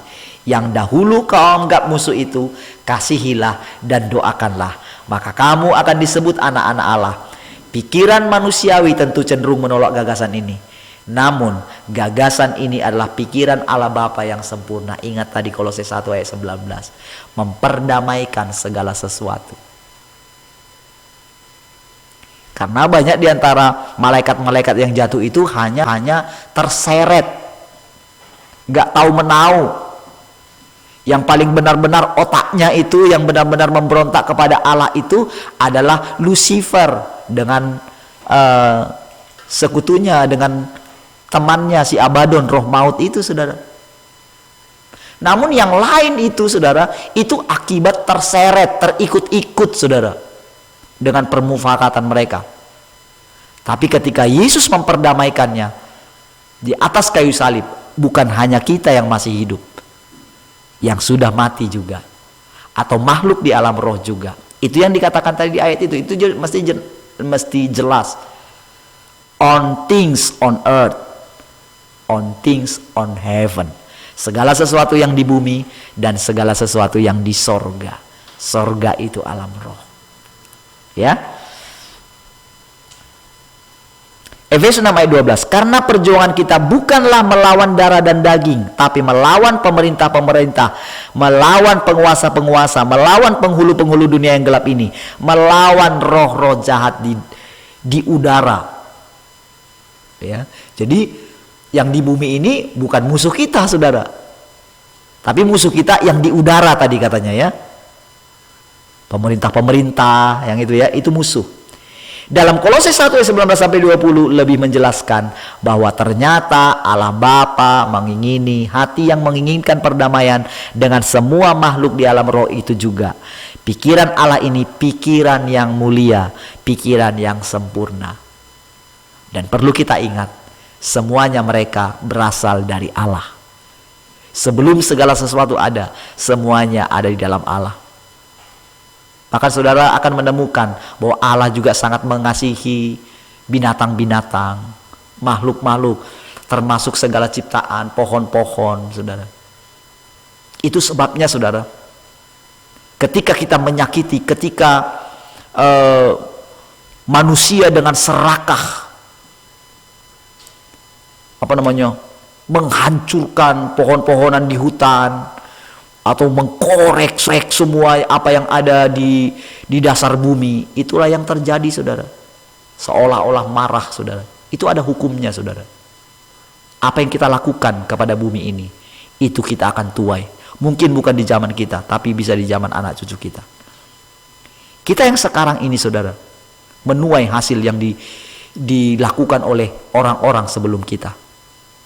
Yang dahulu kau anggap musuh itu, kasihilah dan doakanlah, maka kamu akan disebut anak-anak Allah. Pikiran manusiawi tentu cenderung menolak gagasan ini. Namun gagasan ini adalah pikiran Allah Bapa yang sempurna. Ingat tadi Kolose 1 ayat 19, memperdamaikan segala sesuatu. Karena banyak diantara malaikat-malaikat yang jatuh itu hanya terseret, gak tahu menau. Yang paling benar-benar otaknya itu, yang benar-benar memberontak kepada Allah itu adalah Lucifer dengan sekutunya, dengan temannya si Abaddon, roh maut itu, saudara. Namun yang lain itu, saudara, itu akibat terseret, terikut-ikut, saudara, dengan permufakatan mereka. Tapi ketika Yesus memperdamaikannya di atas kayu salib, bukan hanya kita yang masih hidup, yang sudah mati juga, atau makhluk di alam roh juga. Itu yang dikatakan tadi di ayat itu mesti jelas. On things on earth, on things on heaven. Segala sesuatu yang di bumi dan segala sesuatu yang di sorga. Sorga itu alam roh. Ya. Efesus 6 ayat 12, karena perjuangan kita bukanlah melawan darah dan daging, tapi melawan pemerintah-pemerintah, melawan penguasa-penguasa, melawan penghulu-penghulu dunia yang gelap ini, melawan roh-roh jahat di udara. Ya. Jadi yang di bumi ini bukan musuh kita, saudara, tapi musuh kita yang di udara tadi katanya, ya. Pemerintah-pemerintah yang itu, ya, itu musuh. Dalam Kolose 1 ayat 19-20 lebih menjelaskan bahwa ternyata Allah Bapa mengingini hati yang menginginkan perdamaian dengan semua makhluk di alam roh itu juga. Pikiran Allah ini pikiran yang mulia, pikiran yang sempurna. Dan perlu kita ingat, semuanya mereka berasal dari Allah. Sebelum segala sesuatu ada, semuanya ada di dalam Allah. Maka saudara akan menemukan bahwa Allah juga sangat mengasihi binatang-binatang, makhluk-makhluk, termasuk segala ciptaan, pohon-pohon, saudara. Itu sebabnya, saudara, ketika kita menyakiti, ketika manusia dengan serakah, menghancurkan pohon-pohonan di hutan, atau mengkorek semua apa yang ada di dasar bumi, itulah yang terjadi, saudara. Seolah-olah marah, saudara. Itu ada hukumnya, saudara. Apa yang kita lakukan kepada bumi ini, itu kita akan tuai. Mungkin bukan di zaman kita, tapi bisa di zaman anak cucu kita. Kita yang sekarang ini, saudara, menuai hasil yang dilakukan oleh orang-orang sebelum kita.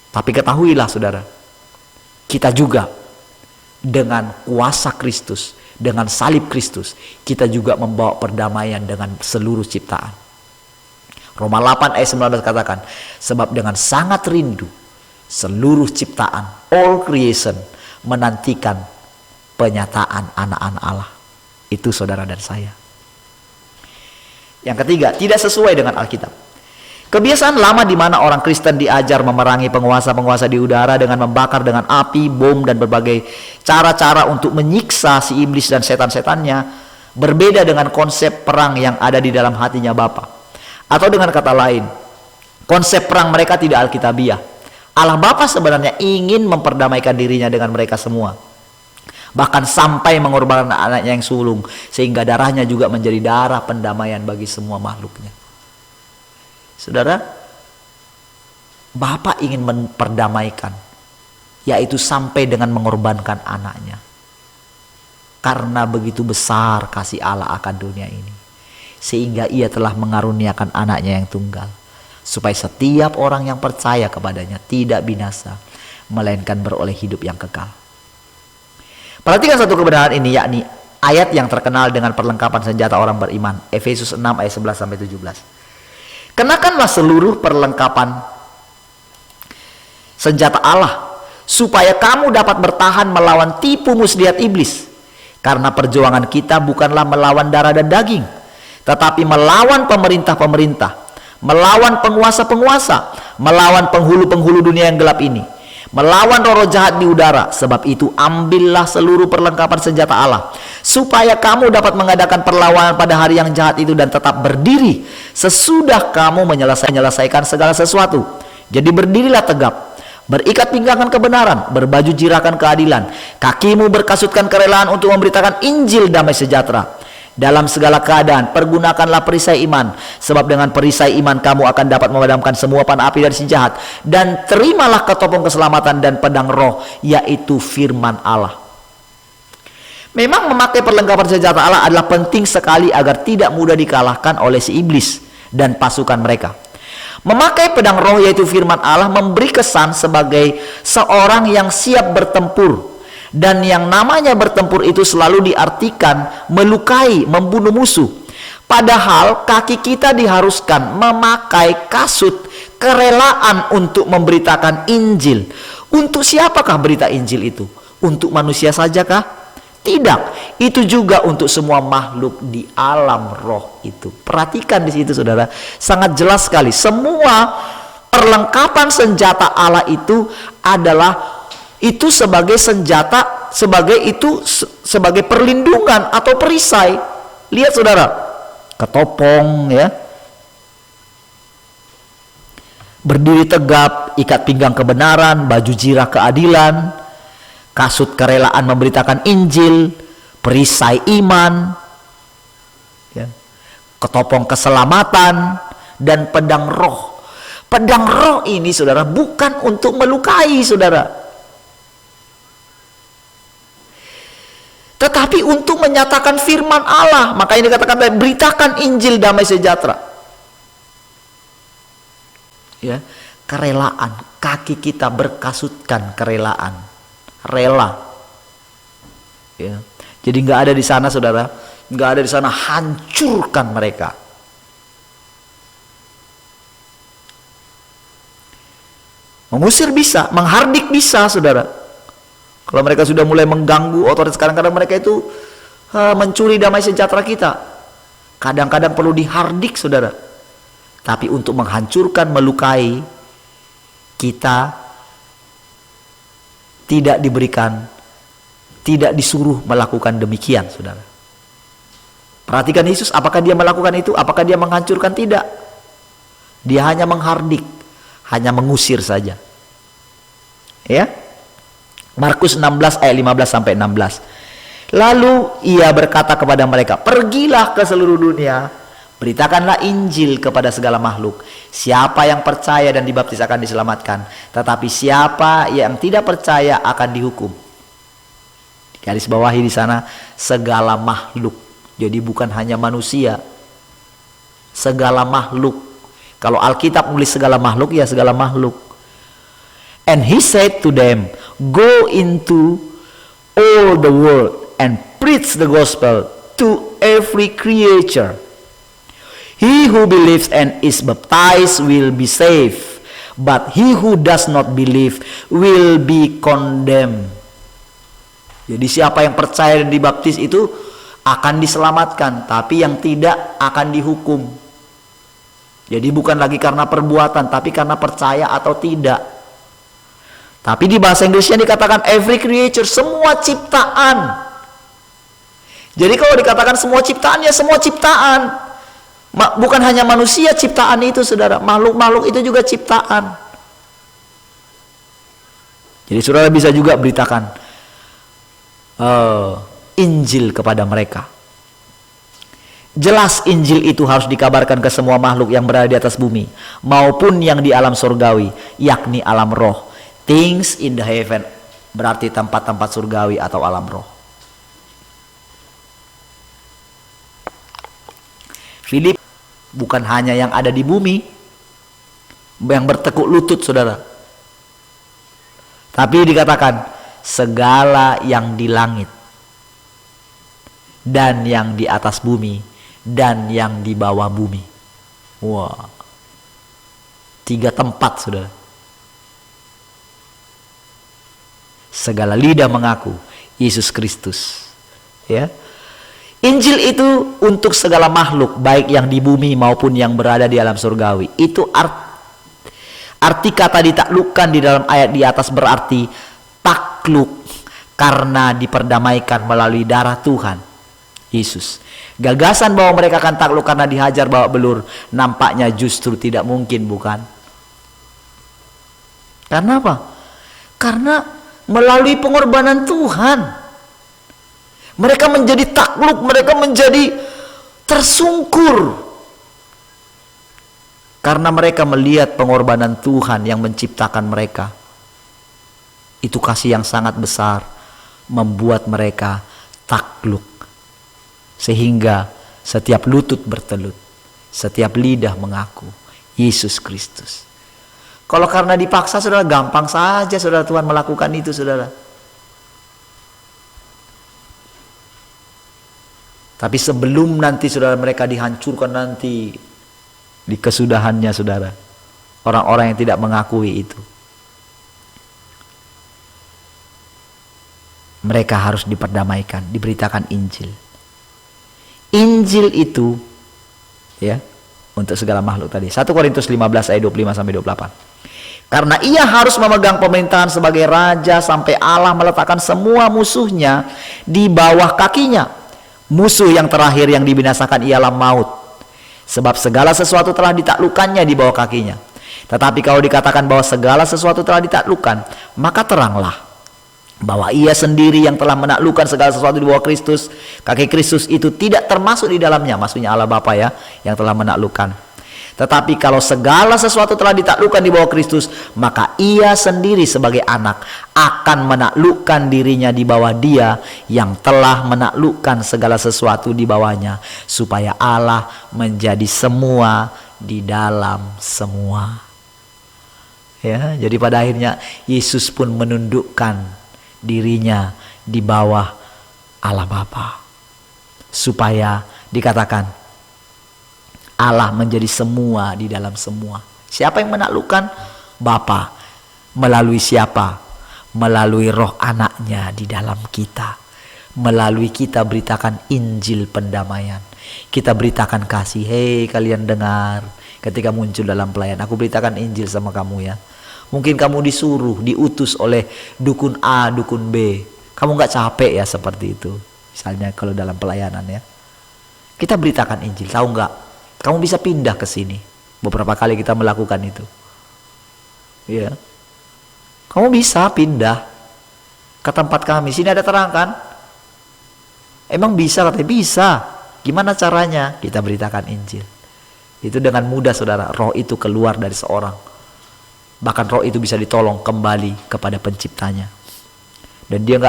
Tapi ketahuilah, saudara, kita juga dengan kuasa Kristus, dengan salib Kristus, kita juga membawa perdamaian dengan seluruh ciptaan. Roma 8 ayat 19 katakan, sebab dengan sangat rindu seluruh ciptaan, all creation, menantikan penyataan anak-anak Allah. Itu saudara dan saya. Yang ketiga, tidak sesuai dengan Alkitab. Kebiasaan lama di mana orang Kristen diajar memerangi penguasa-penguasa di udara dengan membakar dengan api, bom, dan berbagai cara-cara untuk menyiksa si iblis dan setan-setannya, berbeda dengan konsep perang yang ada di dalam hatinya Bapa. Atau dengan kata lain, konsep perang mereka tidak alkitabiah. Allah Bapa sebenarnya ingin memperdamaikan dirinya dengan mereka semua. Bahkan sampai mengorbankan anaknya yang sulung, sehingga darahnya juga menjadi darah pendamaian bagi semua makhluknya. Saudara, Bapa ingin memperdamaikan, yaitu sampai dengan mengorbankan anaknya. Karena begitu besar kasih Allah akan dunia ini, sehingga ia telah mengaruniakan anaknya yang tunggal, supaya setiap orang yang percaya kepadanya tidak binasa, melainkan beroleh hidup yang kekal. Perhatikan satu kebenaran ini, yakni ayat yang terkenal dengan perlengkapan senjata orang beriman, Efesus 6 ayat 11-17. Kenakanlah seluruh perlengkapan senjata Allah, supaya kamu dapat bertahan melawan tipu muslihat iblis. Karena perjuangan kita bukanlah melawan darah dan daging, tetapi melawan pemerintah-pemerintah, melawan penguasa-penguasa, melawan penghulu-penghulu dunia yang gelap ini, melawan roh-roh jahat di udara. Sebab itu ambillah seluruh perlengkapan senjata Allah, supaya kamu dapat mengadakan perlawanan pada hari yang jahat itu dan tetap berdiri sesudah kamu menyelesaikan segala sesuatu. Jadi berdirilah tegap, berikat pinggangan kebenaran, berbaju jirakan keadilan, kakimu berkasutkan kerelaan untuk memberitakan Injil damai sejahtera. Dalam segala keadaan pergunakanlah perisai iman, sebab dengan perisai iman kamu akan dapat memadamkan semua panah api dari si jahat. Dan terimalah ketopong keselamatan dan pedang roh, yaitu firman Allah. Memang memakai perlengkapan senjata Allah adalah penting sekali agar tidak mudah dikalahkan oleh si iblis dan pasukan mereka. Memakai pedang roh, yaitu firman Allah, memberi kesan sebagai seorang yang siap bertempur. Dan yang namanya bertempur itu selalu diartikan melukai, membunuh musuh. Padahal kaki kita diharuskan memakai kasut kerelaan untuk memberitakan Injil. Untuk siapakah berita Injil itu? Untuk manusia sajakah? Tidak, itu juga untuk semua makhluk di alam roh itu. Perhatikan di situ, saudara, sangat jelas sekali. Semua perlengkapan senjata Allah itu adalah itu sebagai senjata, sebagai perlindungan atau perisai. Lihat, saudara, ketopong, ya, berdiri tegap, ikat pinggang kebenaran, baju jirah keadilan, kasut kerelaan memberitakan Injil, perisai iman, ya, ketopong keselamatan, dan pedang roh. Pedang roh ini, saudara, bukan untuk melukai, saudara, tetapi untuk menyatakan firman Allah. Makanya dikatakan, beritakan Injil damai sejahtera. Ya, kerelaan, kaki kita berkasutkan kerelaan, rela, ya. Jadi nggak ada di sana, saudara, nggak ada di sana, hancurkan mereka. Mengusir bisa, menghardik bisa, saudara. Kalau mereka sudah mulai mengganggu otoritas, kadang-kadang mereka itu mencuri damai sejahtera kita. Kadang-kadang perlu dihardik, saudara. Tapi untuk menghancurkan, melukai, kita tidak diberikan, tidak disuruh melakukan demikian, saudara. Perhatikan Yesus, apakah dia melakukan itu? Apakah dia menghancurkan? Tidak. Dia hanya menghardik, hanya mengusir saja. Ya. Markus 16 ayat 15-16. Lalu ia berkata kepada mereka, pergilah ke seluruh dunia, beritakanlah Injil kepada segala makhluk. Siapa yang percaya dan dibaptis akan diselamatkan, tetapi siapa yang tidak percaya akan dihukum. Garis bawahi di sana, segala makhluk. Jadi bukan hanya manusia, segala makhluk. Kalau Alkitab menulis segala makhluk, ya segala makhluk. And he said to them, go into all the world and preach the gospel to every creature. He who believes and is baptized will be saved, but he who does not believe will be condemned. Jadi siapa yang percaya dan dibaptis itu akan diselamatkan, tapi yang tidak akan dihukum. Jadi bukan lagi karena perbuatan, tapi karena percaya atau tidak. Tapi di bahasa Inggrisnya dikatakan every creature, semua ciptaan. Jadi kalau dikatakan semua ciptaan, ya semua ciptaan. Bukan hanya manusia ciptaan itu, saudara. Makhluk-makhluk itu juga ciptaan. Jadi saudara bisa juga beritakan Injil kepada mereka. Jelas Injil itu harus dikabarkan ke semua makhluk yang berada di atas bumi maupun yang di alam surgawi, yakni alam roh. Things in the heaven berarti tempat-tempat surgawi atau alam roh. Filip bukan hanya yang ada di bumi, yang bertekuk lutut saudara, tapi dikatakan segala yang di langit dan yang di atas bumi dan yang di bawah bumi. Wah, 3 tempat saudara. Segala lidah mengaku Yesus Kristus, ya. Injil itu untuk segala makhluk, baik yang di bumi maupun yang berada di alam surgawi. Itu arti kata ditaklukkan di dalam ayat di atas berarti takluk, karena diperdamaikan melalui darah Tuhan Yesus. Gagasan bahwa mereka akan takluk karena dihajar bawa belur nampaknya justru tidak mungkin, bukan? Karena apa? Karena melalui pengorbanan Tuhan mereka menjadi takluk, mereka menjadi tersungkur. Karena mereka melihat pengorbanan Tuhan yang menciptakan mereka. Itu kasih yang sangat besar, membuat mereka takluk. Sehingga setiap lutut bertelut, setiap lidah mengaku Yesus Kristus. Kalau karena dipaksa, saudara, gampang saja saudara Tuhan melakukan itu, saudara. Tapi sebelum nanti saudara mereka dihancurkan nanti di kesudahannya saudara, orang-orang yang tidak mengakui itu, mereka harus diperdamaikan, diberitakan Injil. Injil itu ya untuk segala makhluk tadi. 1 Korintus 15 ayat 25 sampai 28. Karena ia harus memegang pemerintahan sebagai raja sampai Allah meletakkan semua musuhnya di bawah kakinya. Musuh yang terakhir yang dibinasakan ialah maut, sebab segala sesuatu telah ditaklukkannya di bawah kakinya. Tetapi kalau dikatakan bahwa segala sesuatu telah ditaklukkan, maka teranglah bahwa ia sendiri yang telah menaklukkan segala sesuatu di bawah Kristus. Kaki Kristus itu tidak termasuk di dalamnya, maksudnya Allah Bapa ya, yang telah menaklukkan. Tetapi kalau segala sesuatu telah ditaklukkan di bawah Kristus, maka ia sendiri sebagai anak akan menaklukkan dirinya di bawah Dia yang telah menaklukkan segala sesuatu di bawahnya, supaya Allah menjadi semua di dalam semua. Ya, jadi pada akhirnya Yesus pun menundukkan dirinya di bawah Allah Bapa, supaya dikatakan Allah menjadi semua di dalam semua. Siapa yang menaklukkan? Bapa. Melalui siapa? Melalui roh anaknya di dalam kita. Melalui kita beritakan Injil pendamaian. Kita beritakan kasih. Hei kalian dengar, ketika muncul dalam pelayanan, aku beritakan Injil sama kamu ya. Mungkin kamu disuruh, diutus oleh dukun A, dukun B. Kamu gak capek ya seperti itu. Misalnya kalau dalam pelayanan ya. Kita beritakan Injil, tahu gak? Kamu bisa pindah ke sini. Beberapa kali kita melakukan itu. Ya. Kamu bisa pindah ke tempat kami. Sini ada terang kan? Emang bisa? Katanya bisa. Gimana caranya? Kita beritakan Injil. Itu dengan mudah saudara. Roh itu keluar dari seorang. Bahkan roh itu bisa ditolong kembali kepada penciptanya. Dan dia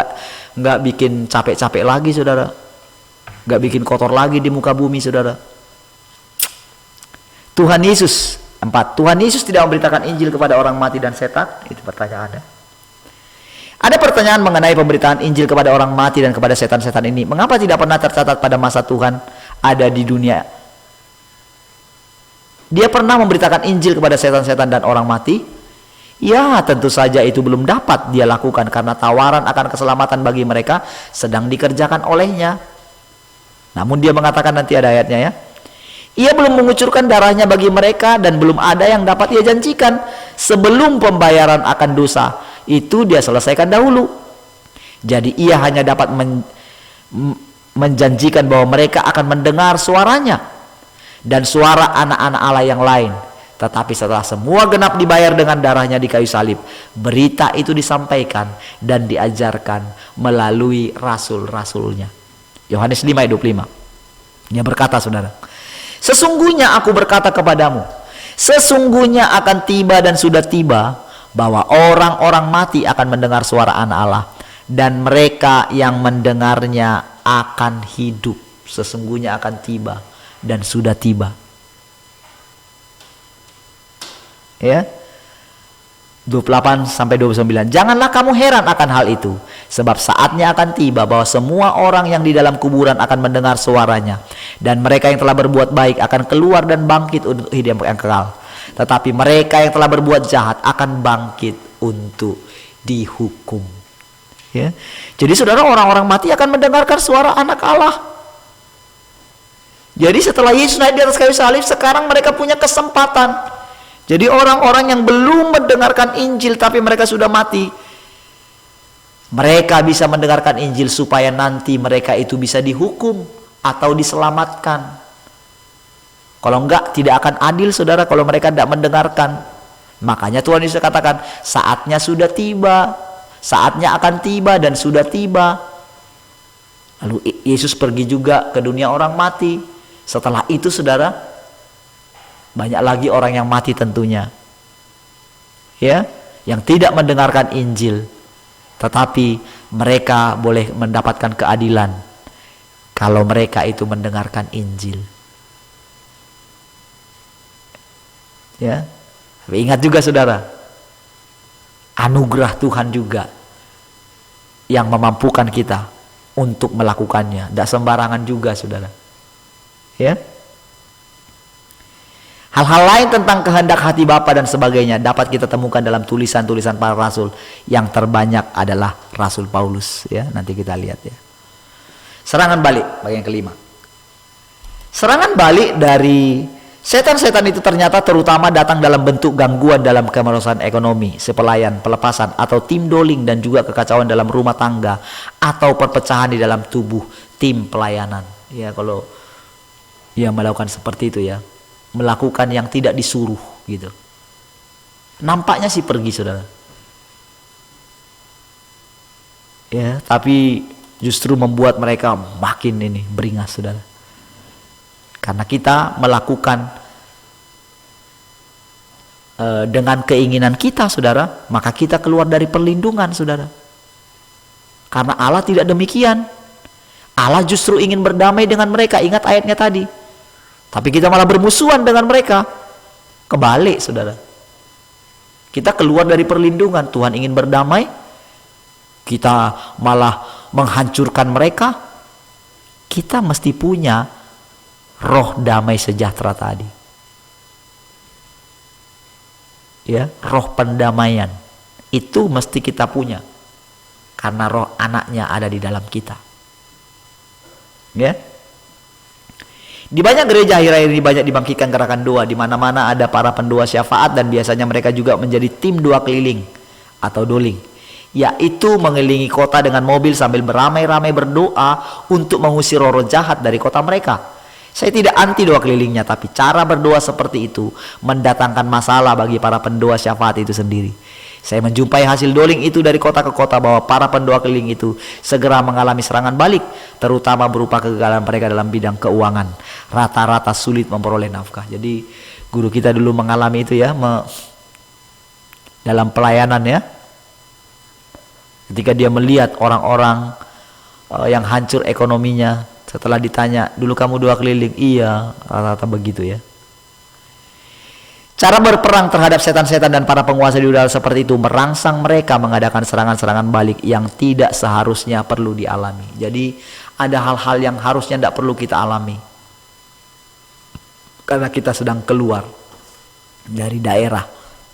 nggak bikin capek-capek lagi saudara. Nggak bikin kotor lagi di muka bumi saudara. Tuhan Yesus 4. Tuhan Yesus tidak memberitakan Injil kepada orang mati dan setan. Itu pertanyaannya. Ada pertanyaan mengenai pemberitaan Injil kepada orang mati dan kepada setan-setan ini. Mengapa tidak pernah tercatat pada masa Tuhan ada di dunia? Dia pernah memberitakan Injil kepada setan-setan dan orang mati? Ya, tentu saja itu belum dapat dia lakukan karena tawaran akan keselamatan bagi mereka sedang dikerjakan olehnya. Namun dia mengatakan, nanti ada ayatnya ya, ia belum mengucurkan darahnya bagi mereka dan belum ada yang dapat ia janjikan sebelum pembayaran akan dosa. Itu dia selesaikan dahulu. Jadi ia hanya dapat menjanjikan bahwa mereka akan mendengar suaranya dan suara anak-anak Allah yang lain. Tetapi setelah semua genap dibayar dengan darahnya di kayu salib, berita itu disampaikan dan diajarkan melalui rasul-rasulnya. Yohanes 5 ayat 25. Dia berkata, saudara, sesungguhnya aku berkata kepadamu, sesungguhnya akan tiba dan sudah tiba, bahwa orang-orang mati akan mendengar suara Anak Allah, dan mereka yang mendengarnya akan hidup. Sesungguhnya akan tiba dan sudah tiba. Ya, 28 sampai 29. Janganlah kamu heran akan hal itu, sebab saatnya akan tiba bahwa semua orang yang di dalam kuburan akan mendengar suaranya, dan mereka yang telah berbuat baik akan keluar dan bangkit untuk hidup yang kekal, tetapi mereka yang telah berbuat jahat akan bangkit untuk dihukum. Ya. Jadi saudara, orang-orang mati akan mendengarkan suara Anak Allah. Jadi setelah Yesus naik di atas kayu salib, sekarang mereka punya kesempatan. Jadi orang-orang yang belum mendengarkan Injil tapi mereka sudah mati, mereka bisa mendengarkan Injil supaya nanti mereka itu bisa dihukum atau diselamatkan. Kalau enggak, tidak akan adil, saudara, kalau mereka tidak mendengarkan. Makanya Tuhan Yesus katakan, saatnya sudah tiba, saatnya akan tiba dan sudah tiba. Lalu Yesus pergi juga ke dunia orang mati. Setelah itu, saudara, banyak lagi orang yang mati tentunya, ya, yang tidak mendengarkan Injil, tetapi mereka boleh mendapatkan keadilan kalau mereka itu mendengarkan Injil. Ya, tapi ingat juga saudara, anugerah Tuhan juga yang memampukan kita untuk melakukannya. Tidak sembarangan juga, saudara. Ya. Hal-hal lain tentang kehendak hati Bapa dan sebagainya dapat kita temukan dalam tulisan-tulisan para rasul. Yang terbanyak adalah Rasul Paulus, ya. Nanti kita lihat, ya. Serangan balik bagian kelima. Serangan balik dari setan-setan itu ternyata terutama datang dalam bentuk gangguan dalam kemerosotan ekonomi, sepelayan, pelepasan, atau tim doling, dan juga kekacauan dalam rumah tangga atau perpecahan di dalam tubuh tim pelayanan. Ya, kalau ia melakukan seperti itu, ya, melakukan yang tidak disuruh gitu. Nampaknya sih pergi, saudara. Ya, tapi justru membuat mereka makin ini beringas, saudara. Karena kita melakukan dengan keinginan kita, saudara, maka kita keluar dari perlindungan, saudara. Karena Allah tidak demikian. Allah justru ingin berdamai dengan mereka. Ingat ayatnya tadi. Tapi kita malah bermusuhan dengan mereka. Kebalik, saudara. Kita keluar dari perlindungan. Tuhan ingin berdamai, kita malah menghancurkan mereka. Kita mesti punya roh damai sejahtera tadi, ya, roh pendamaian itu mesti kita punya, karena roh anaknya ada di dalam kita, ya. Di banyak gereja akhir-akhir ini banyak dibangkitkan gerakan doa, di mana-mana ada para pendoa syafaat, dan biasanya mereka juga menjadi tim doa keliling atau doling, yaitu mengelilingi kota dengan mobil sambil beramai-ramai berdoa untuk mengusir roh jahat dari kota mereka. Saya tidak anti doa kelilingnya, tapi cara berdoa seperti itu mendatangkan masalah bagi para pendoa syafaat itu sendiri. Saya menjumpai hasil doling itu dari kota ke kota, bahwa para pendoa keliling itu segera mengalami serangan balik, terutama berupa kegagalan mereka dalam bidang keuangan. Rata-rata sulit memperoleh nafkah. Jadi guru kita dulu mengalami itu, ya, dalam pelayanan, ya. Ketika dia melihat orang-orang yang hancur ekonominya, setelah ditanya, dulu kamu doa keliling? Iya, rata-rata begitu, ya. Cara berperang terhadap setan-setan dan para penguasa di udara seperti itu merangsang mereka mengadakan serangan-serangan balik yang tidak seharusnya perlu dialami. Jadi ada hal-hal yang harusnya tidak perlu kita alami, karena kita sedang keluar dari daerah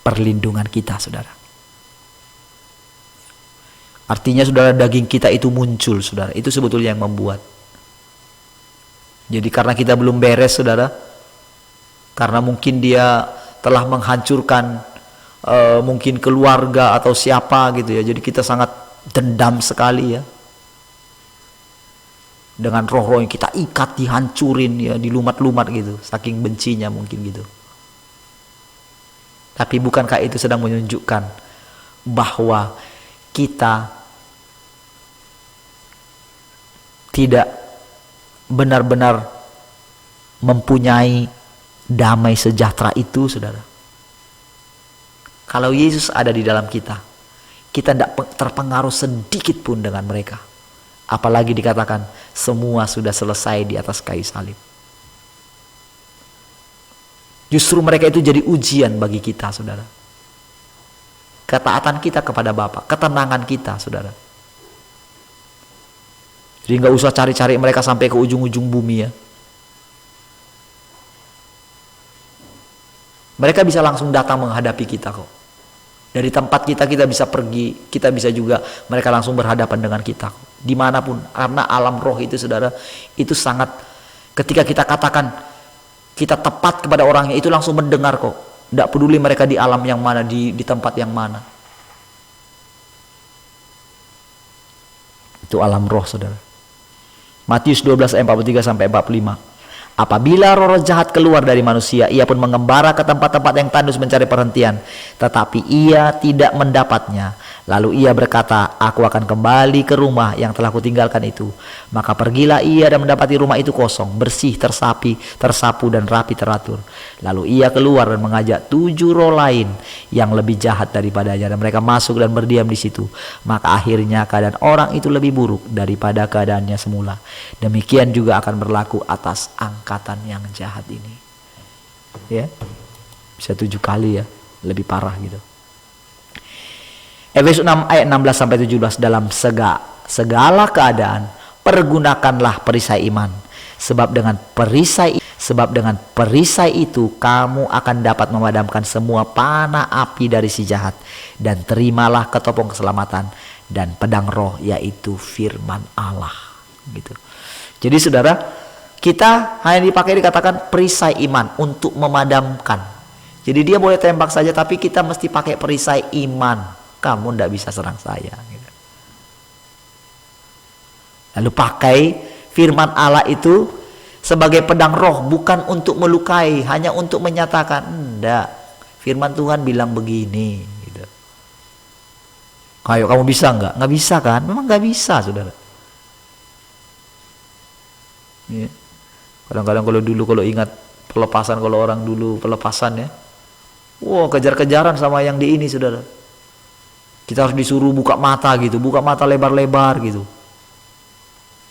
perlindungan kita, saudara. Artinya, saudara, daging kita itu muncul, saudara. Itu sebetulnya yang membuat. Jadi karena kita belum beres, saudara, karena mungkin dia telah menghancurkan mungkin keluarga atau siapa gitu, ya. Jadi kita sangat dendam sekali, ya, dengan roh-roh yang kita ikat, dihancurin, ya, dilumat-lumat gitu, saking bencinya mungkin gitu. Tapi bukankah itu sedang menunjukkan bahwa kita tidak benar-benar mempunyai damai sejahtera itu, saudara? Kalau Yesus ada di dalam kita, kita tidak terpengaruh sedikit pun dengan mereka. Apalagi dikatakan semua sudah selesai di atas kayu salib. Justru mereka itu jadi ujian bagi kita, saudara. Ketaatan kita kepada Bapa, ketenangan kita, saudara. Jadi nggak usah cari-cari mereka sampai ke ujung-ujung bumi ya. Mereka bisa langsung datang menghadapi kita kok. Dari tempat kita bisa pergi, kita bisa juga mereka langsung berhadapan dengan kita kok. Dimanapun, karena alam roh itu, saudara, itu sangat, ketika kita katakan kita tepat kepada orangnya, itu langsung mendengar kok. Tidak peduli mereka di alam yang mana, di tempat yang mana. Itu alam roh, saudara. Matius 12 ayat 43 sampai 45. Apabila roh jahat keluar dari manusia, ia pun mengembara ke tempat-tempat yang tandus mencari perhentian, tetapi ia tidak mendapatnya. Lalu ia berkata, aku akan kembali ke rumah yang telah kutinggalkan itu. Maka pergilah ia dan mendapati rumah itu kosong, bersih, tersapu dan rapi teratur. Lalu ia keluar dan mengajak 7 roh lain yang lebih jahat daripadanya, dan mereka masuk dan berdiam di situ. Maka akhirnya keadaan orang itu lebih buruk daripada keadaannya semula. Demikian juga akan berlaku atas angkatan yang jahat ini. Ya, bisa 7 kali ya, lebih parah gitu. Efesus 6 ayat 16 sampai 17, dalam segala keadaan pergunakanlah perisai iman, sebab dengan perisai itu kamu akan dapat memadamkan semua panah api dari si jahat, dan terimalah ketopong keselamatan dan pedang roh, yaitu firman Allah. Gitu. Jadi saudara, kita hanya dipakai, dikatakan perisai iman untuk memadamkan. Jadi dia boleh tembak saja, tapi kita mesti pakai perisai iman. Kamu tidak bisa serang saya. Gitu. Lalu pakai firman Allah itu sebagai pedang roh, bukan untuk melukai, hanya untuk menyatakan. Enggak, firman Tuhan bilang begini. Gitu. Ayo, kamu bisa nggak? Nggak bisa kan? Memang nggak bisa, saudara. Ya. Kadang-kadang kalau ingat pelepasan, kalau orang dulu pelepasan ya, wow, kejar-kejaran sama yang di ini, saudara. Kita harus disuruh buka mata gitu, buka mata lebar-lebar gitu.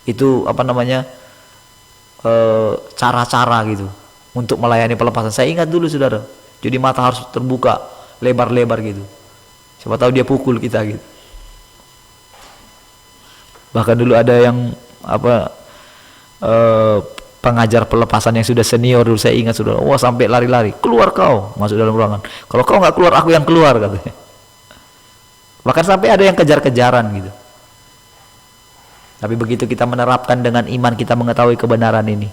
Itu apa namanya, cara-cara gitu untuk melayani pelepasan. Saya ingat dulu, saudara, jadi mata harus terbuka lebar-lebar gitu. Siapa tahu dia pukul kita gitu. Bahkan dulu ada yang pengajar pelepasan yang sudah senior dulu, saya ingat, saudara, wah, sampai lari-lari, keluar kau, masuk dalam ruangan. Kalau kau nggak keluar, aku yang keluar, katanya. Bahkan sampai ada yang kejar-kejaran gitu. Tapi begitu kita menerapkan dengan iman, kita mengetahui kebenaran ini,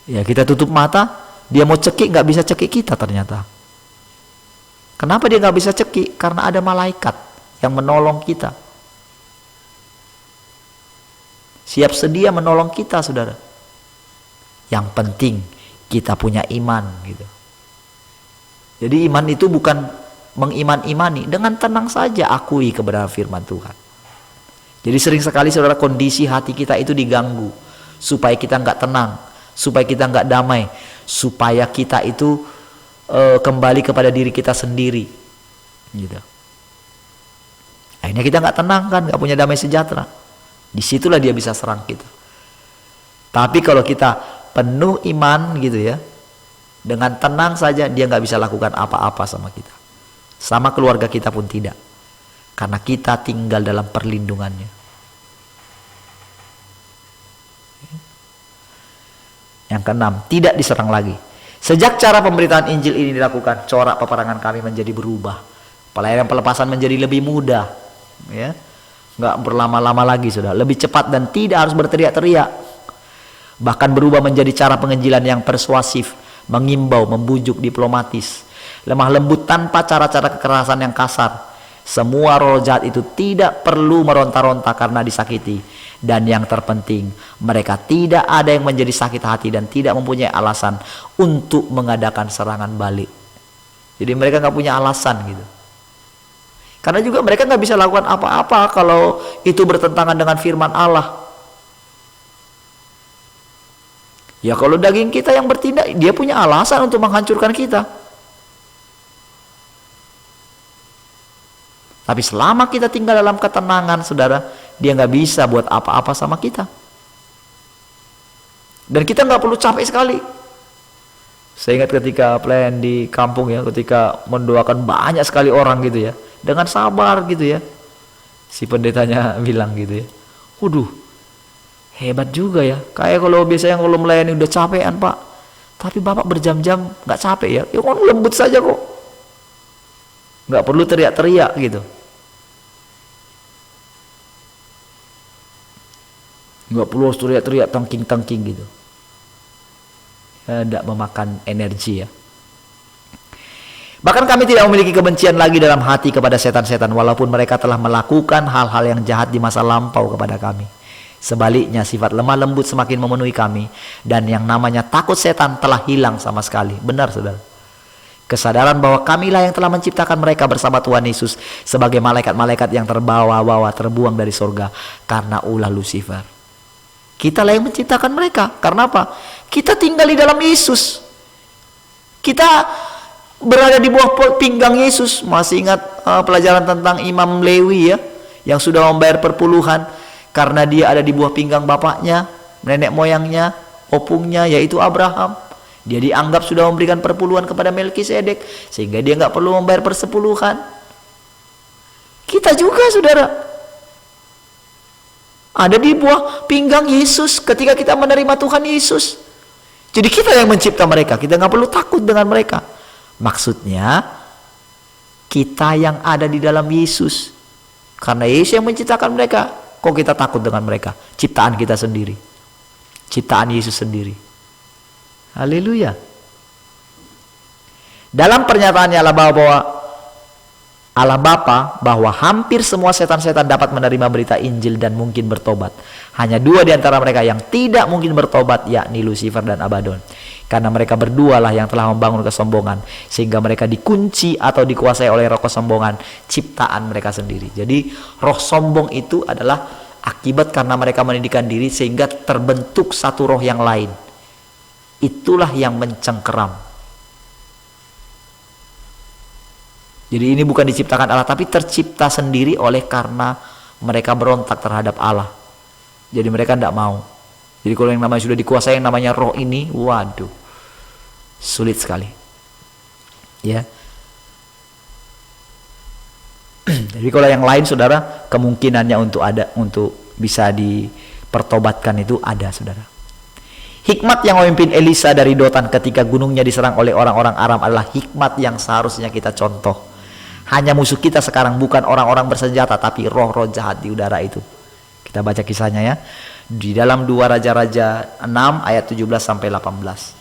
ya kita tutup mata, dia mau cekik nggak bisa cekik kita ternyata. Kenapa dia nggak bisa cekik? Karena ada malaikat yang menolong kita, siap sedia menolong kita, saudara. Yang penting kita punya iman gitu. Jadi iman itu bukan mengiman-imani, dengan tenang saja akui kebenaran firman Tuhan. Jadi sering sekali, saudara, kondisi hati kita itu diganggu supaya kita nggak tenang, supaya kita nggak damai, supaya kita itu kembali kepada diri kita sendiri gitu. Akhirnya kita nggak tenang kan, nggak punya damai sejahtera. Disitulah dia bisa serang kita. Tapi kalau kita penuh iman gitu ya, dengan tenang saja, dia nggak bisa lakukan apa-apa sama kita. Sama keluarga kita pun tidak, karena kita tinggal dalam perlindungannya. Yang keenam, tidak diserang lagi. Sejak cara pemberitaan Injil ini dilakukan, corak peperangan kami menjadi berubah. Pelayanan pelepasan menjadi lebih mudah, ya, nggak berlama-lama lagi, sudah lebih cepat dan tidak harus berteriak-teriak. Bahkan berubah menjadi cara penginjilan yang persuasif, mengimbau, membujuk, diplomatis, lemah lembut tanpa cara-cara kekerasan yang kasar. Semua roh jahat itu tidak perlu meronta-ronta karena disakiti. Dan yang terpenting, mereka tidak ada yang menjadi sakit hati dan tidak mempunyai alasan untuk mengadakan serangan balik. Jadi mereka nggak punya alasan gitu. Karena juga mereka nggak bisa lakukan apa-apa kalau itu bertentangan dengan firman Allah. Ya kalau daging kita yang bertindak, dia punya alasan untuk menghancurkan kita. Tapi selama kita tinggal dalam ketenangan, saudara, dia nggak bisa buat apa-apa sama kita. Dan kita nggak perlu capek sekali. Saya ingat ketika pelayan di kampung ya, ketika mendoakan banyak sekali orang gitu ya, dengan sabar gitu ya. Si pendetanya bilang gitu ya, waduh, hebat juga ya. Kayak kalau biasanya kalau melayani udah capean Pak, tapi Bapak berjam-jam nggak capek ya. Ya kan lembut saja kok. Nggak perlu teriak-teriak gitu. Nggak perlu teriak-teriak tangking-tangking gitu. Tidak memakan energi ya. Bahkan kami tidak memiliki kebencian lagi dalam hati kepada setan-setan, walaupun mereka telah melakukan hal-hal yang jahat di masa lampau kepada kami. Sebaliknya sifat lemah lembut semakin memenuhi kami, dan yang namanya takut setan telah hilang sama sekali. Benar saudara. Kesadaran bahwa kamilah yang telah menciptakan mereka bersama Tuhan Yesus sebagai malaikat-malaikat yang terbawa-bawa terbuang dari sorga karena ulah Lucifer. Kitalah yang menciptakan mereka. Karena apa? Kita tinggal di dalam Yesus. Kita berada di bawah pinggang Yesus. Masih ingat pelajaran tentang Imam Lewi ya, yang sudah membayar perpuluhan karena dia ada di bawah pinggang bapaknya, nenek moyangnya, opungnya, yaitu Abraham. Dia dianggap sudah memberikan perpuluhan kepada Melkisedek, sehingga dia nggak perlu membayar persepuluhan. Kita juga saudara ada di bawah pinggang Yesus ketika kita menerima Tuhan Yesus. Jadi kita yang mencipta mereka, kita nggak perlu takut dengan mereka. Maksudnya kita yang ada di dalam Yesus, karena Yesus yang menciptakan mereka. Kok kita takut dengan mereka? Ciptaan kita sendiri, ciptaan Yesus sendiri. Haleluya. Dalam pernyataannya Allah Bapa bahwa hampir semua setan-setan dapat menerima berita Injil dan mungkin bertobat. Hanya dua di antara mereka yang tidak mungkin bertobat, yakni Lucifer dan Abaddon. Karena mereka berdualah yang telah membangun kesombongan, sehingga mereka dikunci atau dikuasai oleh roh kesombongan, ciptaan mereka sendiri. Jadi roh sombong itu adalah akibat karena mereka meninggikan diri sehingga terbentuk satu roh yang lain. Itulah yang mencengkeram. Jadi ini bukan diciptakan Allah, tapi tercipta sendiri oleh karena mereka berontak terhadap Allah. Jadi mereka tidak mau. Jadi kalau yang namanya sudah dikuasai yang namanya roh ini, waduh, sulit sekali. Ya. Jadi kalau yang lain saudara, kemungkinannya untuk bisa dipertobatkan itu ada saudara. Hikmat yang memimpin Elisa dari Dotan ketika gunungnya diserang oleh orang-orang Aram adalah hikmat yang seharusnya kita contoh. Hanya musuh kita sekarang bukan orang-orang bersenjata, tapi roh-roh jahat di udara itu. Kita baca kisahnya ya. Di dalam 2 Raja-Raja 6 ayat 17 sampai 18.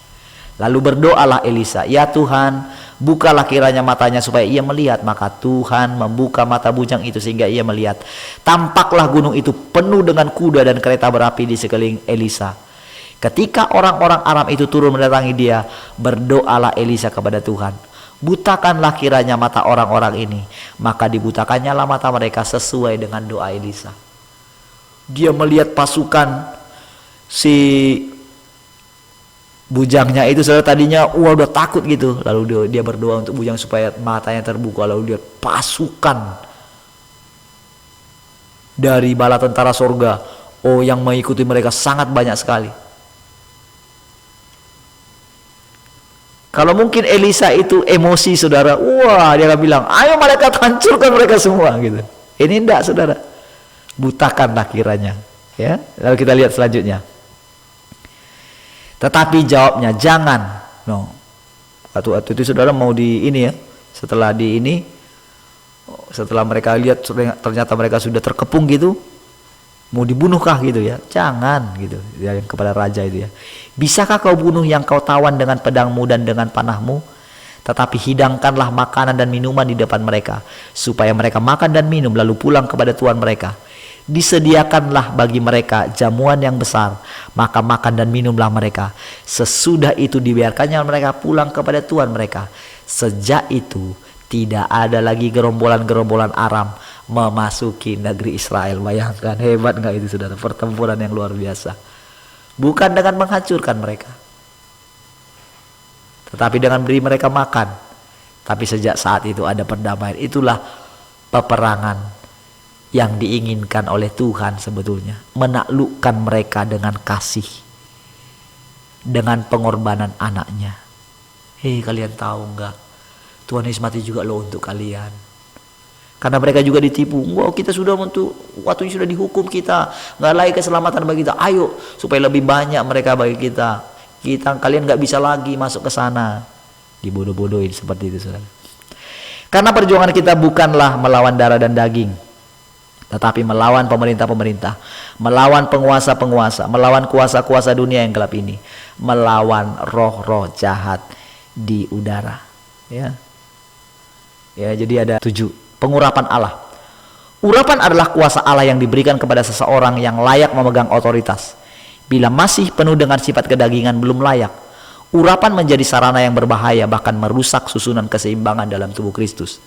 Lalu berdoalah Elisa, "Ya Tuhan, bukalah kiranya matanya supaya ia melihat." Maka Tuhan membuka mata bujang itu sehingga ia melihat. Tampaklah gunung itu penuh dengan kuda dan kereta berapi di sekeliling Elisa. Ketika orang-orang Aram itu turun mendatangi dia, berdoalah Elisa kepada Tuhan, "Butakanlah kiranya mata orang-orang ini." Maka dibutakannya lah mata mereka sesuai dengan doa Elisa. Dia melihat pasukan si bujangnya itu, saudara, tadinya udah takut gitu. Lalu dia berdoa untuk bujang supaya matanya terbuka. Lalu dia pasukan dari bala tentara sorga, yang mengikuti mereka sangat banyak sekali. Kalau mungkin Elisa itu emosi saudara, dia akan bilang, "Ayo malaikat hancurkan mereka semua," gitu. Ini enggak saudara, butakanlah kiranya. Ya, lalu kita lihat selanjutnya. Tetapi jawabnya, "Jangan." Waktu itu saudara mau di ini ya, setelah mereka lihat ternyata mereka sudah terkepung gitu, mau dibunuhkah gitu ya? Jangan gitu ya, kepada raja itu ya. "Bisakah kau bunuh yang kau tawan dengan pedangmu dan dengan panahmu? Tetapi hidangkanlah makanan dan minuman di depan mereka, supaya mereka makan dan minum lalu pulang kepada tuan mereka. Disediakanlah bagi mereka jamuan yang besar, maka makan dan minumlah mereka. Sesudah itu dibiarkannya mereka pulang kepada Tuhan mereka. Sejak itu tidak ada lagi gerombolan-gerombolan Aram memasuki negeri Israel. Bayangkan, hebat nggak itu saudara? Pertempuran yang luar biasa. Bukan dengan menghancurkan mereka, tetapi dengan beri mereka makan. Tapi sejak saat itu ada perdamaian. Itulah peperangan yang diinginkan oleh Tuhan sebetulnya. Menaklukkan mereka dengan kasih, dengan pengorbanan anaknya. Hei, kalian tahu nggak? Tuhan Yesus mati juga loh untuk kalian. Karena mereka juga ditipu. Wow, kita sudah waktunya sudah dihukum kita, nggak layak keselamatan bagi kita. Ayo supaya lebih banyak mereka bagi kita. Kalian nggak bisa lagi masuk ke sana. Dibodoh-bodohin seperti itu, saudara. Karena perjuangan kita bukanlah melawan darah dan daging, tetapi melawan pemerintah-pemerintah, melawan penguasa-penguasa, melawan kuasa-kuasa dunia yang gelap ini, melawan roh-roh jahat di udara. Ya, jadi ada 7. Pengurapan Allah. Urapan adalah kuasa Allah yang diberikan kepada seseorang yang layak memegang otoritas. Bila masih penuh dengan sifat kedagingan, belum layak. Urapan menjadi sarana yang berbahaya, bahkan merusak susunan keseimbangan dalam tubuh Kristus.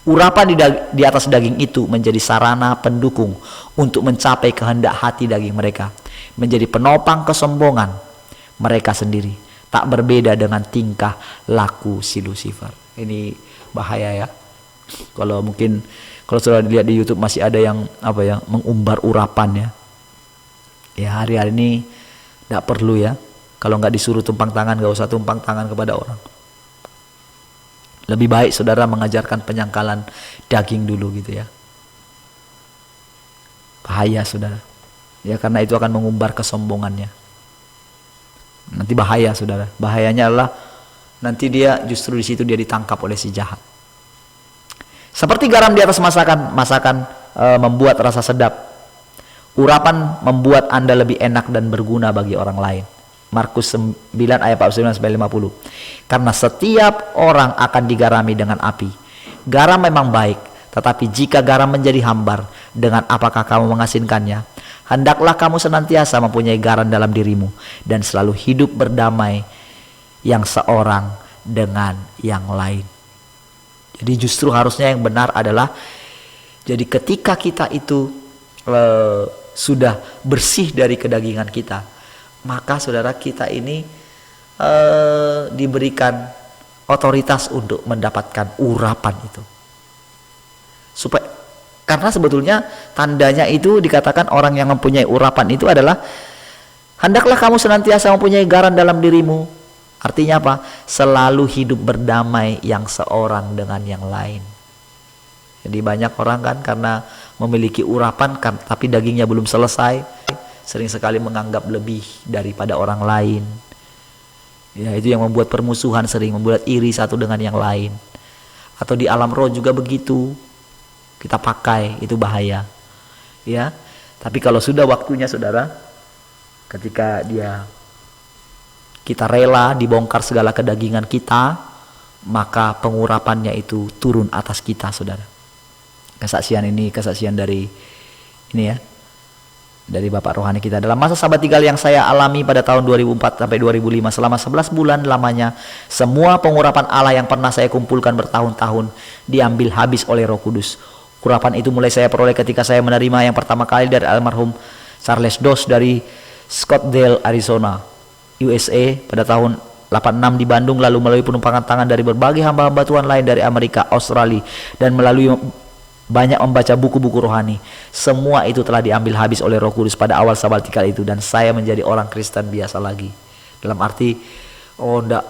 Urapan di atas daging itu menjadi sarana pendukung untuk mencapai kehendak hati daging mereka, menjadi penopang kesombongan mereka sendiri, tak berbeda dengan tingkah laku si Lucifer. Ini bahaya ya. Kalau sudah dilihat di YouTube masih ada yang mengumbar urapan ya. Ya, hari-hari ini tidak perlu ya. Kalau nggak disuruh tumpang tangan, nggak usah tumpang tangan kepada orang. Lebih baik saudara mengajarkan penyangkalan daging dulu gitu ya. Bahaya saudara. Ya, karena itu akan mengumbar kesombongannya. Nanti bahaya saudara. Bahayanya adalah nanti dia justru di situ dia ditangkap oleh si jahat. Seperti garam di atas masakan membuat rasa sedap. Urapan membuat Anda lebih enak dan berguna bagi orang lain. Markus 9 ayat 49-50. Karena setiap orang akan digarami dengan api. Garam memang baik, tetapi jika garam menjadi hambar, dengan apakah kamu mengasinkannya? Hendaklah kamu senantiasa mempunyai garam dalam dirimu dan selalu hidup berdamai yang seorang dengan yang lain. Jadi justru harusnya yang benar adalah, jadi ketika kita itu sudah bersih dari kedagingan kita, maka saudara kita ini diberikan otoritas untuk mendapatkan urapan itu. Karena sebetulnya tandanya itu dikatakan orang yang mempunyai urapan itu adalah hendaklah kamu senantiasa mempunyai garam dalam dirimu. Artinya apa? Selalu hidup berdamai yang seorang dengan yang lain. Jadi banyak orang kan karena memiliki urapan tapi dagingnya belum selesai, sering sekali menganggap lebih daripada orang lain. Ya, itu yang membuat permusuhan, sering membuat iri satu dengan yang lain. Atau di alam roh juga begitu. Kita pakai, itu bahaya. Ya. Tapi kalau sudah waktunya saudara, ketika kita rela dibongkar segala kedagingan kita, maka pengurapannya itu turun atas kita saudara. Kesaksian dari dari Bapak rohani kita. Dalam masa sabatikal yang saya alami pada tahun 2004 sampai 2005, selama 11 bulan lamanya, semua pengurapan Allah yang pernah saya kumpulkan bertahun-tahun diambil habis oleh Roh Kudus. Urapan itu mulai saya peroleh ketika saya menerima yang pertama kali dari almarhum Charles Doss dari Scottsdale, Arizona, USA pada tahun 86 di Bandung, lalu melalui penumpangan tangan dari berbagai hamba-hamba Tuhan lain dari Amerika, Australia, dan melalui banyak membaca buku-buku rohani. Semua itu telah diambil habis oleh Roh Kudus pada awal sabatikal itu, dan saya menjadi orang Kristen biasa lagi. Dalam arti enggak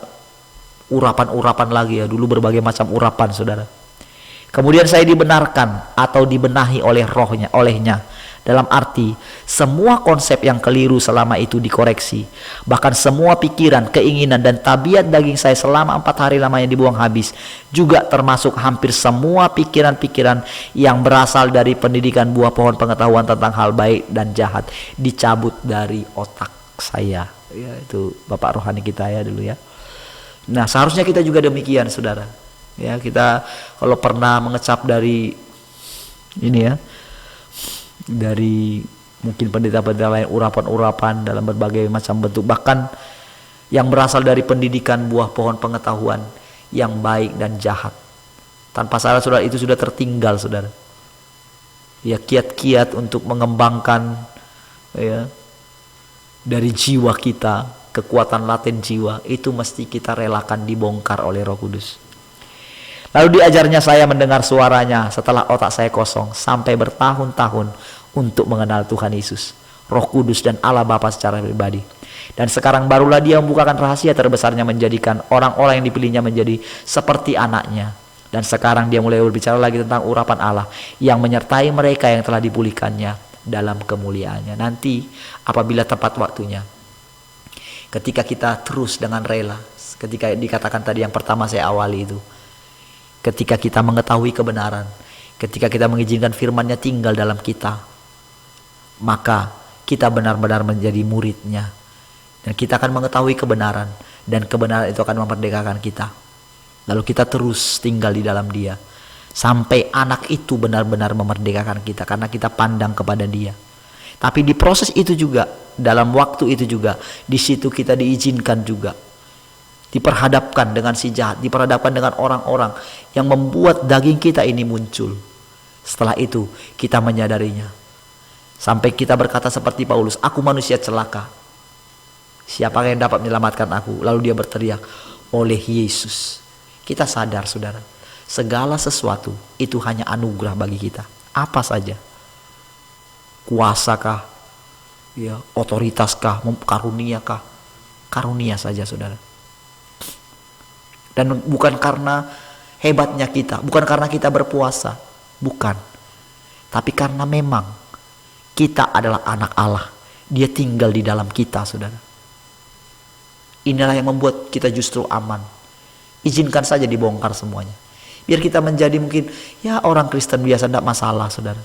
urapan-urapan lagi ya, dulu berbagai macam urapan saudara. Kemudian saya dibenarkan atau dibenahi olehnya. Dalam arti semua konsep yang keliru selama itu dikoreksi. Bahkan semua pikiran, keinginan, dan tabiat daging saya selama 4 hari lamanya dibuang habis. Juga termasuk hampir semua pikiran-pikiran yang berasal dari pendidikan buah pohon pengetahuan tentang hal baik dan jahat dicabut dari otak saya. Ya, itu Bapak rohani kita ya dulu ya. Nah, seharusnya kita juga demikian saudara. Ya, kita kalau pernah mengecap dari ini ya, dari mungkin pendeta-pendeta lain, urapan-urapan dalam berbagai macam bentuk, bahkan yang berasal dari pendidikan buah pohon pengetahuan yang baik dan jahat. Tanpa sadar saudara, itu sudah tertinggal saudara. Ya, kiat-kiat untuk mengembangkan ya dari jiwa kita, kekuatan laten jiwa, itu mesti kita relakan dibongkar oleh Roh Kudus. Lalu diajarnya saya mendengar suaranya setelah otak saya kosong sampai bertahun-tahun untuk mengenal Tuhan Yesus, Roh Kudus dan Allah Bapa secara pribadi. Dan sekarang barulah dia membukakan rahasia terbesarnya, menjadikan orang-orang yang dipilihnya menjadi seperti anaknya. Dan sekarang dia mulai berbicara lagi tentang urapan Allah yang menyertai mereka yang telah dipulihkannya dalam kemuliaannya. Nanti apabila tepat waktunya, ketika kita terus dengan rela, ketika dikatakan tadi yang pertama saya awali itu, ketika kita mengetahui kebenaran, ketika kita mengizinkan firman-Nya tinggal dalam kita, maka kita benar-benar menjadi murid-Nya. Dan kita akan mengetahui kebenaran, dan kebenaran itu akan memerdekakan kita. Lalu kita terus tinggal di dalam Dia sampai anak itu benar-benar memerdekakan kita karena kita pandang kepada Dia. Tapi di proses itu juga, dalam waktu itu juga, di situ kita diizinkan juga diperhadapkan dengan si jahat, diperhadapkan dengan orang-orang yang membuat daging kita ini muncul. Setelah itu kita menyadarinya, sampai kita berkata seperti Paulus, aku manusia celaka, siapa yang dapat menyelamatkan aku? Lalu dia berteriak, oleh Yesus. Kita sadar saudara, segala sesuatu itu hanya anugerah bagi kita. Apa saja, kuasakah, ya, otoritaskah, karuniakah, karunia saja saudara. Dan bukan karena hebatnya kita, bukan karena kita berpuasa, bukan, tapi karena memang kita adalah anak Allah. Dia tinggal di dalam kita saudara. Inilah yang membuat kita justru aman. Izinkan saja dibongkar semuanya, biar kita menjadi mungkin ya orang Kristen biasa, tidak masalah saudara.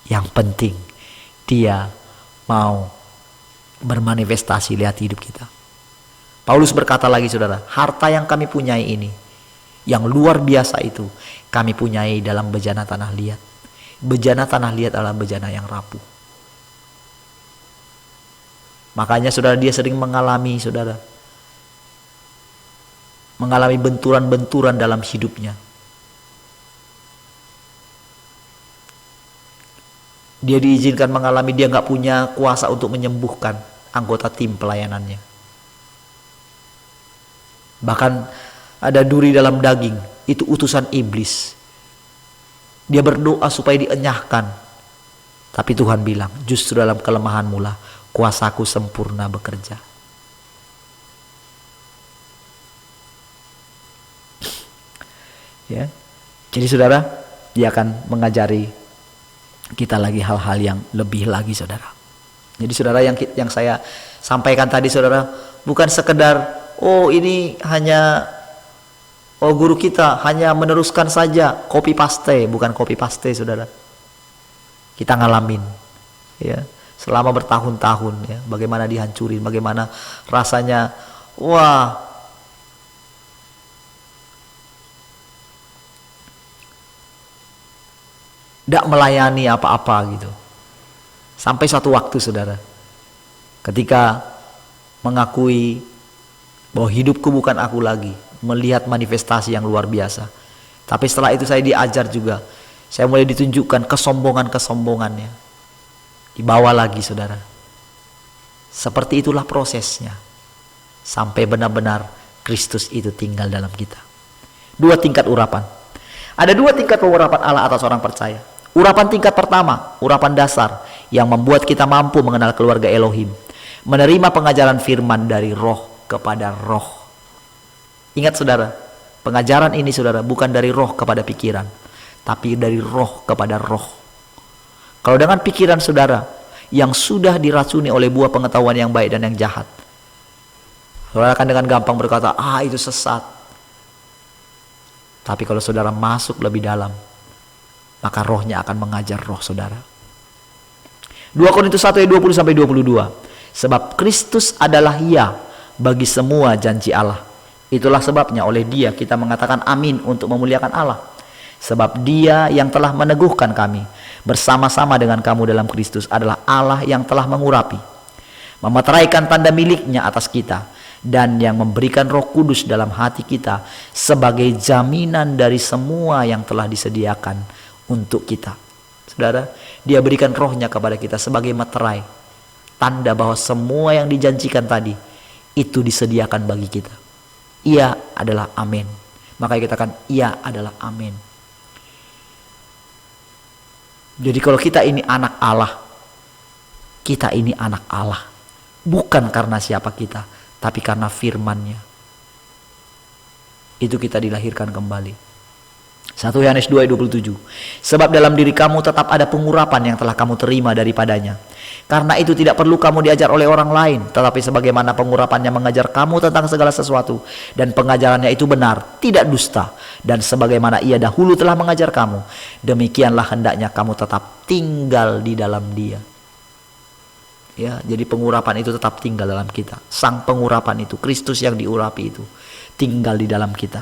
Yang penting Dia mau bermanifestasi lihat hidup kita. Paulus berkata lagi saudara, harta yang kami punyai ini, yang luar biasa itu, kami punyai dalam bejana tanah liat. Bejana tanah liat adalah bejana yang rapuh. Makanya saudara, dia sering mengalami benturan-benturan dalam hidupnya. Dia diizinkan mengalami, dia nggak punya kuasa untuk menyembuhkan anggota tim pelayanannya. Bahkan ada duri dalam daging, itu utusan iblis. Dia berdoa supaya dienyahkan, tapi Tuhan bilang, justru dalam kelemahanmu lah kuasaku sempurna bekerja. Ya, jadi saudara, dia akan mengajari kita lagi hal-hal yang lebih lagi saudara. Jadi saudara, yang saya sampaikan tadi saudara, bukan sekedar ini hanya guru kita hanya meneruskan saja copy paste, bukan copy paste saudara. Kita ngalamin ya selama bertahun-tahun ya, bagaimana dihancurin, bagaimana rasanya, wah, tidak melayani apa-apa gitu. Sampai suatu waktu saudara, ketika mengakui bahwa hidupku bukan aku lagi, melihat manifestasi yang luar biasa. Tapi setelah itu saya diajar juga, saya mulai ditunjukkan kesombongannya, dibawa lagi saudara. Seperti itulah prosesnya, sampai benar-benar Kristus itu tinggal dalam kita. Dua tingkat urapan. Ada dua tingkat pengurapan Allah atas orang percaya. Urapan tingkat pertama, urapan dasar yang membuat kita mampu mengenal keluarga Elohim, menerima pengajaran firman dari roh kepada roh. Ingat saudara, pengajaran ini saudara bukan dari roh kepada pikiran, tapi dari roh kepada roh. Kalau dengan pikiran saudara yang sudah diracuni oleh buah pengetahuan yang baik dan yang jahat, saudara akan dengan gampang berkata, itu sesat. Tapi kalau saudara masuk lebih dalam, maka rohnya akan mengajar roh saudara. 2 Korintus 1 ayat 20-22. Sebab Kristus adalah ya bagi semua janji Allah. Itulah sebabnya oleh Dia kita mengatakan amin untuk memuliakan Allah. Sebab Dia yang telah meneguhkan kami bersama-sama dengan kamu dalam Kristus adalah Allah yang telah mengurapi, memeteraikan tanda miliknya atas kita, dan yang memberikan Roh Kudus dalam hati kita sebagai jaminan dari semua yang telah disediakan untuk kita. Saudara, Dia berikan rohnya kepada kita sebagai meterai, tanda bahwa semua yang dijanjikan tadi itu disediakan bagi kita. Ia adalah amin. Makanya kita katakan ia adalah amin. Jadi kalau kita ini anak Allah, kita ini anak Allah. Bukan karena siapa kita, tapi karena firman-Nya. Itu kita dilahirkan kembali. 1 Yohanes 2:27. Sebab dalam diri kamu tetap ada pengurapan yang telah kamu terima daripadanya. Karena itu tidak perlu kamu diajar oleh orang lain, tetapi sebagaimana pengurapannya mengajar kamu tentang segala sesuatu, dan pengajarannya itu benar, tidak dusta, dan sebagaimana ia dahulu telah mengajar kamu, demikianlah hendaknya kamu tetap tinggal di dalam Dia. Ya, jadi pengurapan itu tetap tinggal dalam kita. Sang pengurapan itu, Kristus yang diurapi itu, tinggal di dalam kita.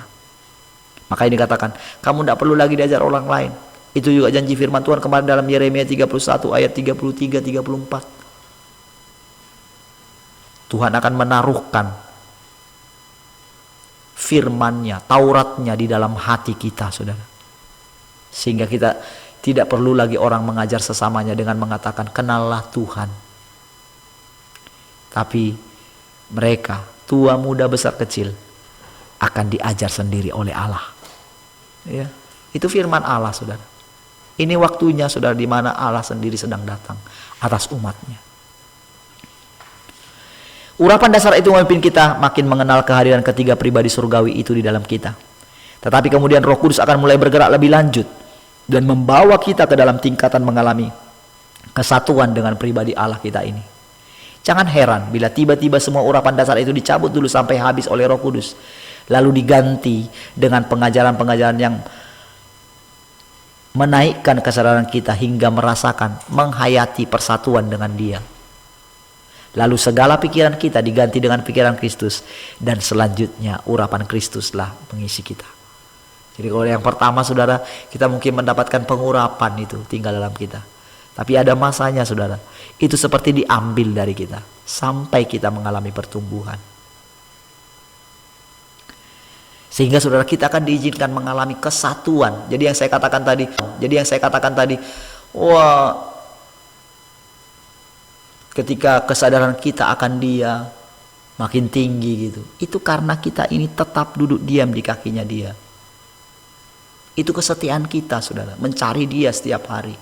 Makanya dikatakan, kamu tidak perlu lagi diajar orang lain. Itu juga janji firman Tuhan kemarin dalam Yeremia 31 ayat 33-34. Tuhan akan menaruhkan firman-Nya, Taurat-Nya di dalam hati kita, saudara. Sehingga kita tidak perlu lagi orang mengajar sesamanya dengan mengatakan, kenallah Tuhan. Tapi mereka, tua, muda, besar, kecil, akan diajar sendiri oleh Allah. Ya, itu firman Allah, saudara. Ini waktunya, saudara, di mana Allah sendiri sedang datang atas umatnya. Urapan dasar itu memimpin kita makin mengenal kehadiran ketiga pribadi surgawi itu di dalam kita. Tetapi kemudian Roh Kudus akan mulai bergerak lebih lanjut dan membawa kita ke dalam tingkatan mengalami kesatuan dengan pribadi Allah kita ini. Jangan heran bila tiba-tiba semua urapan dasar itu dicabut dulu sampai habis oleh Roh Kudus, lalu diganti dengan pengajaran-pengajaran yang menaikkan kesadaran kita hingga merasakan, menghayati persatuan dengan Dia. Lalu segala pikiran kita diganti dengan pikiran Kristus, dan selanjutnya urapan Kristuslah mengisi kita. Jadi kalau yang pertama, saudara, kita mungkin mendapatkan pengurapan itu tinggal dalam kita. Tapi ada masanya, saudara, itu seperti diambil dari kita sampai kita mengalami pertumbuhan. Sehingga saudara, kita akan diizinkan mengalami kesatuan. Jadi yang saya katakan tadi, wah, ketika kesadaran kita akan Dia makin tinggi gitu, itu karena kita ini tetap duduk diam di kakinya Dia. Itu kesetiaan kita, saudara, mencari Dia setiap hari,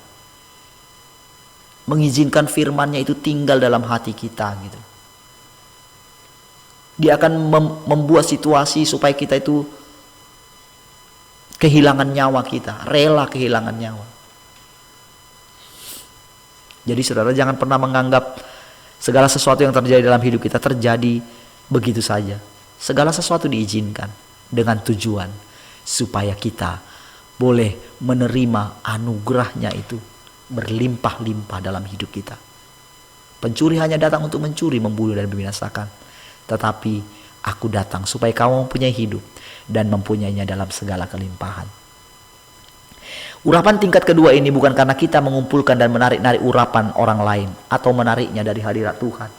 mengizinkan firman-Nya itu tinggal dalam hati kita gitu. Dia akan membuat situasi supaya kita itu kehilangan nyawa kita, rela kehilangan nyawa. Jadi saudara, jangan pernah menganggap segala sesuatu yang terjadi dalam hidup kita terjadi begitu saja. Segala sesuatu diizinkan dengan tujuan supaya kita boleh menerima anugerahnya itu berlimpah-limpah dalam hidup kita. Pencuri hanya datang untuk mencuri, membunuh, dan membinasakan. Tetapi aku datang supaya kamu mempunyai hidup dan mempunyainya dalam segala kelimpahan. Urapan tingkat kedua ini bukan karena kita mengumpulkan dan menarik-narik urapan orang lain atau menariknya dari hadirat Tuhan,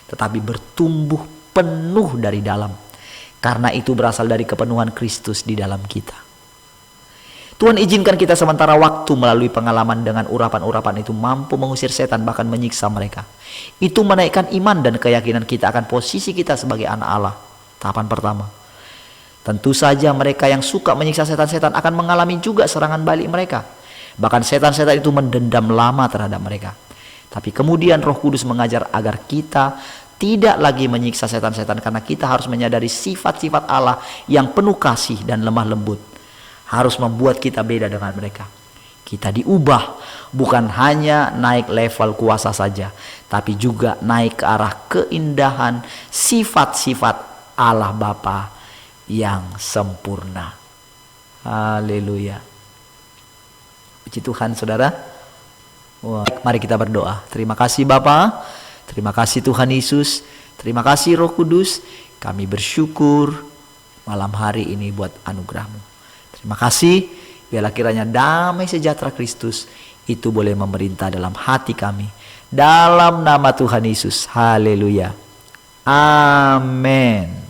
tetapi bertumbuh penuh dari dalam. Karena itu berasal dari kepenuhan Kristus di dalam kita. Tuhan izinkan kita sementara waktu melalui pengalaman dengan urapan-urapan itu mampu mengusir setan, bahkan menyiksa mereka. Itu menaikkan iman dan keyakinan kita akan posisi kita sebagai anak Allah. Tahapan pertama. Tentu saja mereka yang suka menyiksa setan-setan akan mengalami juga serangan balik mereka. Bahkan setan-setan itu mendendam lama terhadap mereka. Tapi kemudian Roh Kudus mengajar agar kita tidak lagi menyiksa setan-setan, karena kita harus menyadari sifat-sifat Allah yang penuh kasih dan lemah lembut. Harus membuat kita beda dengan mereka. Kita diubah, bukan hanya naik level kuasa saja, tapi juga naik ke arah keindahan sifat-sifat Allah Bapa yang sempurna. Haleluya. Puji Tuhan, saudara. Wah, mari kita berdoa. Terima kasih Bapa, terima kasih Tuhan Yesus, terima kasih Roh Kudus. Kami bersyukur malam hari ini buat anugerah-Mu. Terima kasih, biarlah kiranya damai sejahtera Kristus itu boleh memerintah dalam hati kami. Dalam nama Tuhan Yesus. Haleluya. Amin.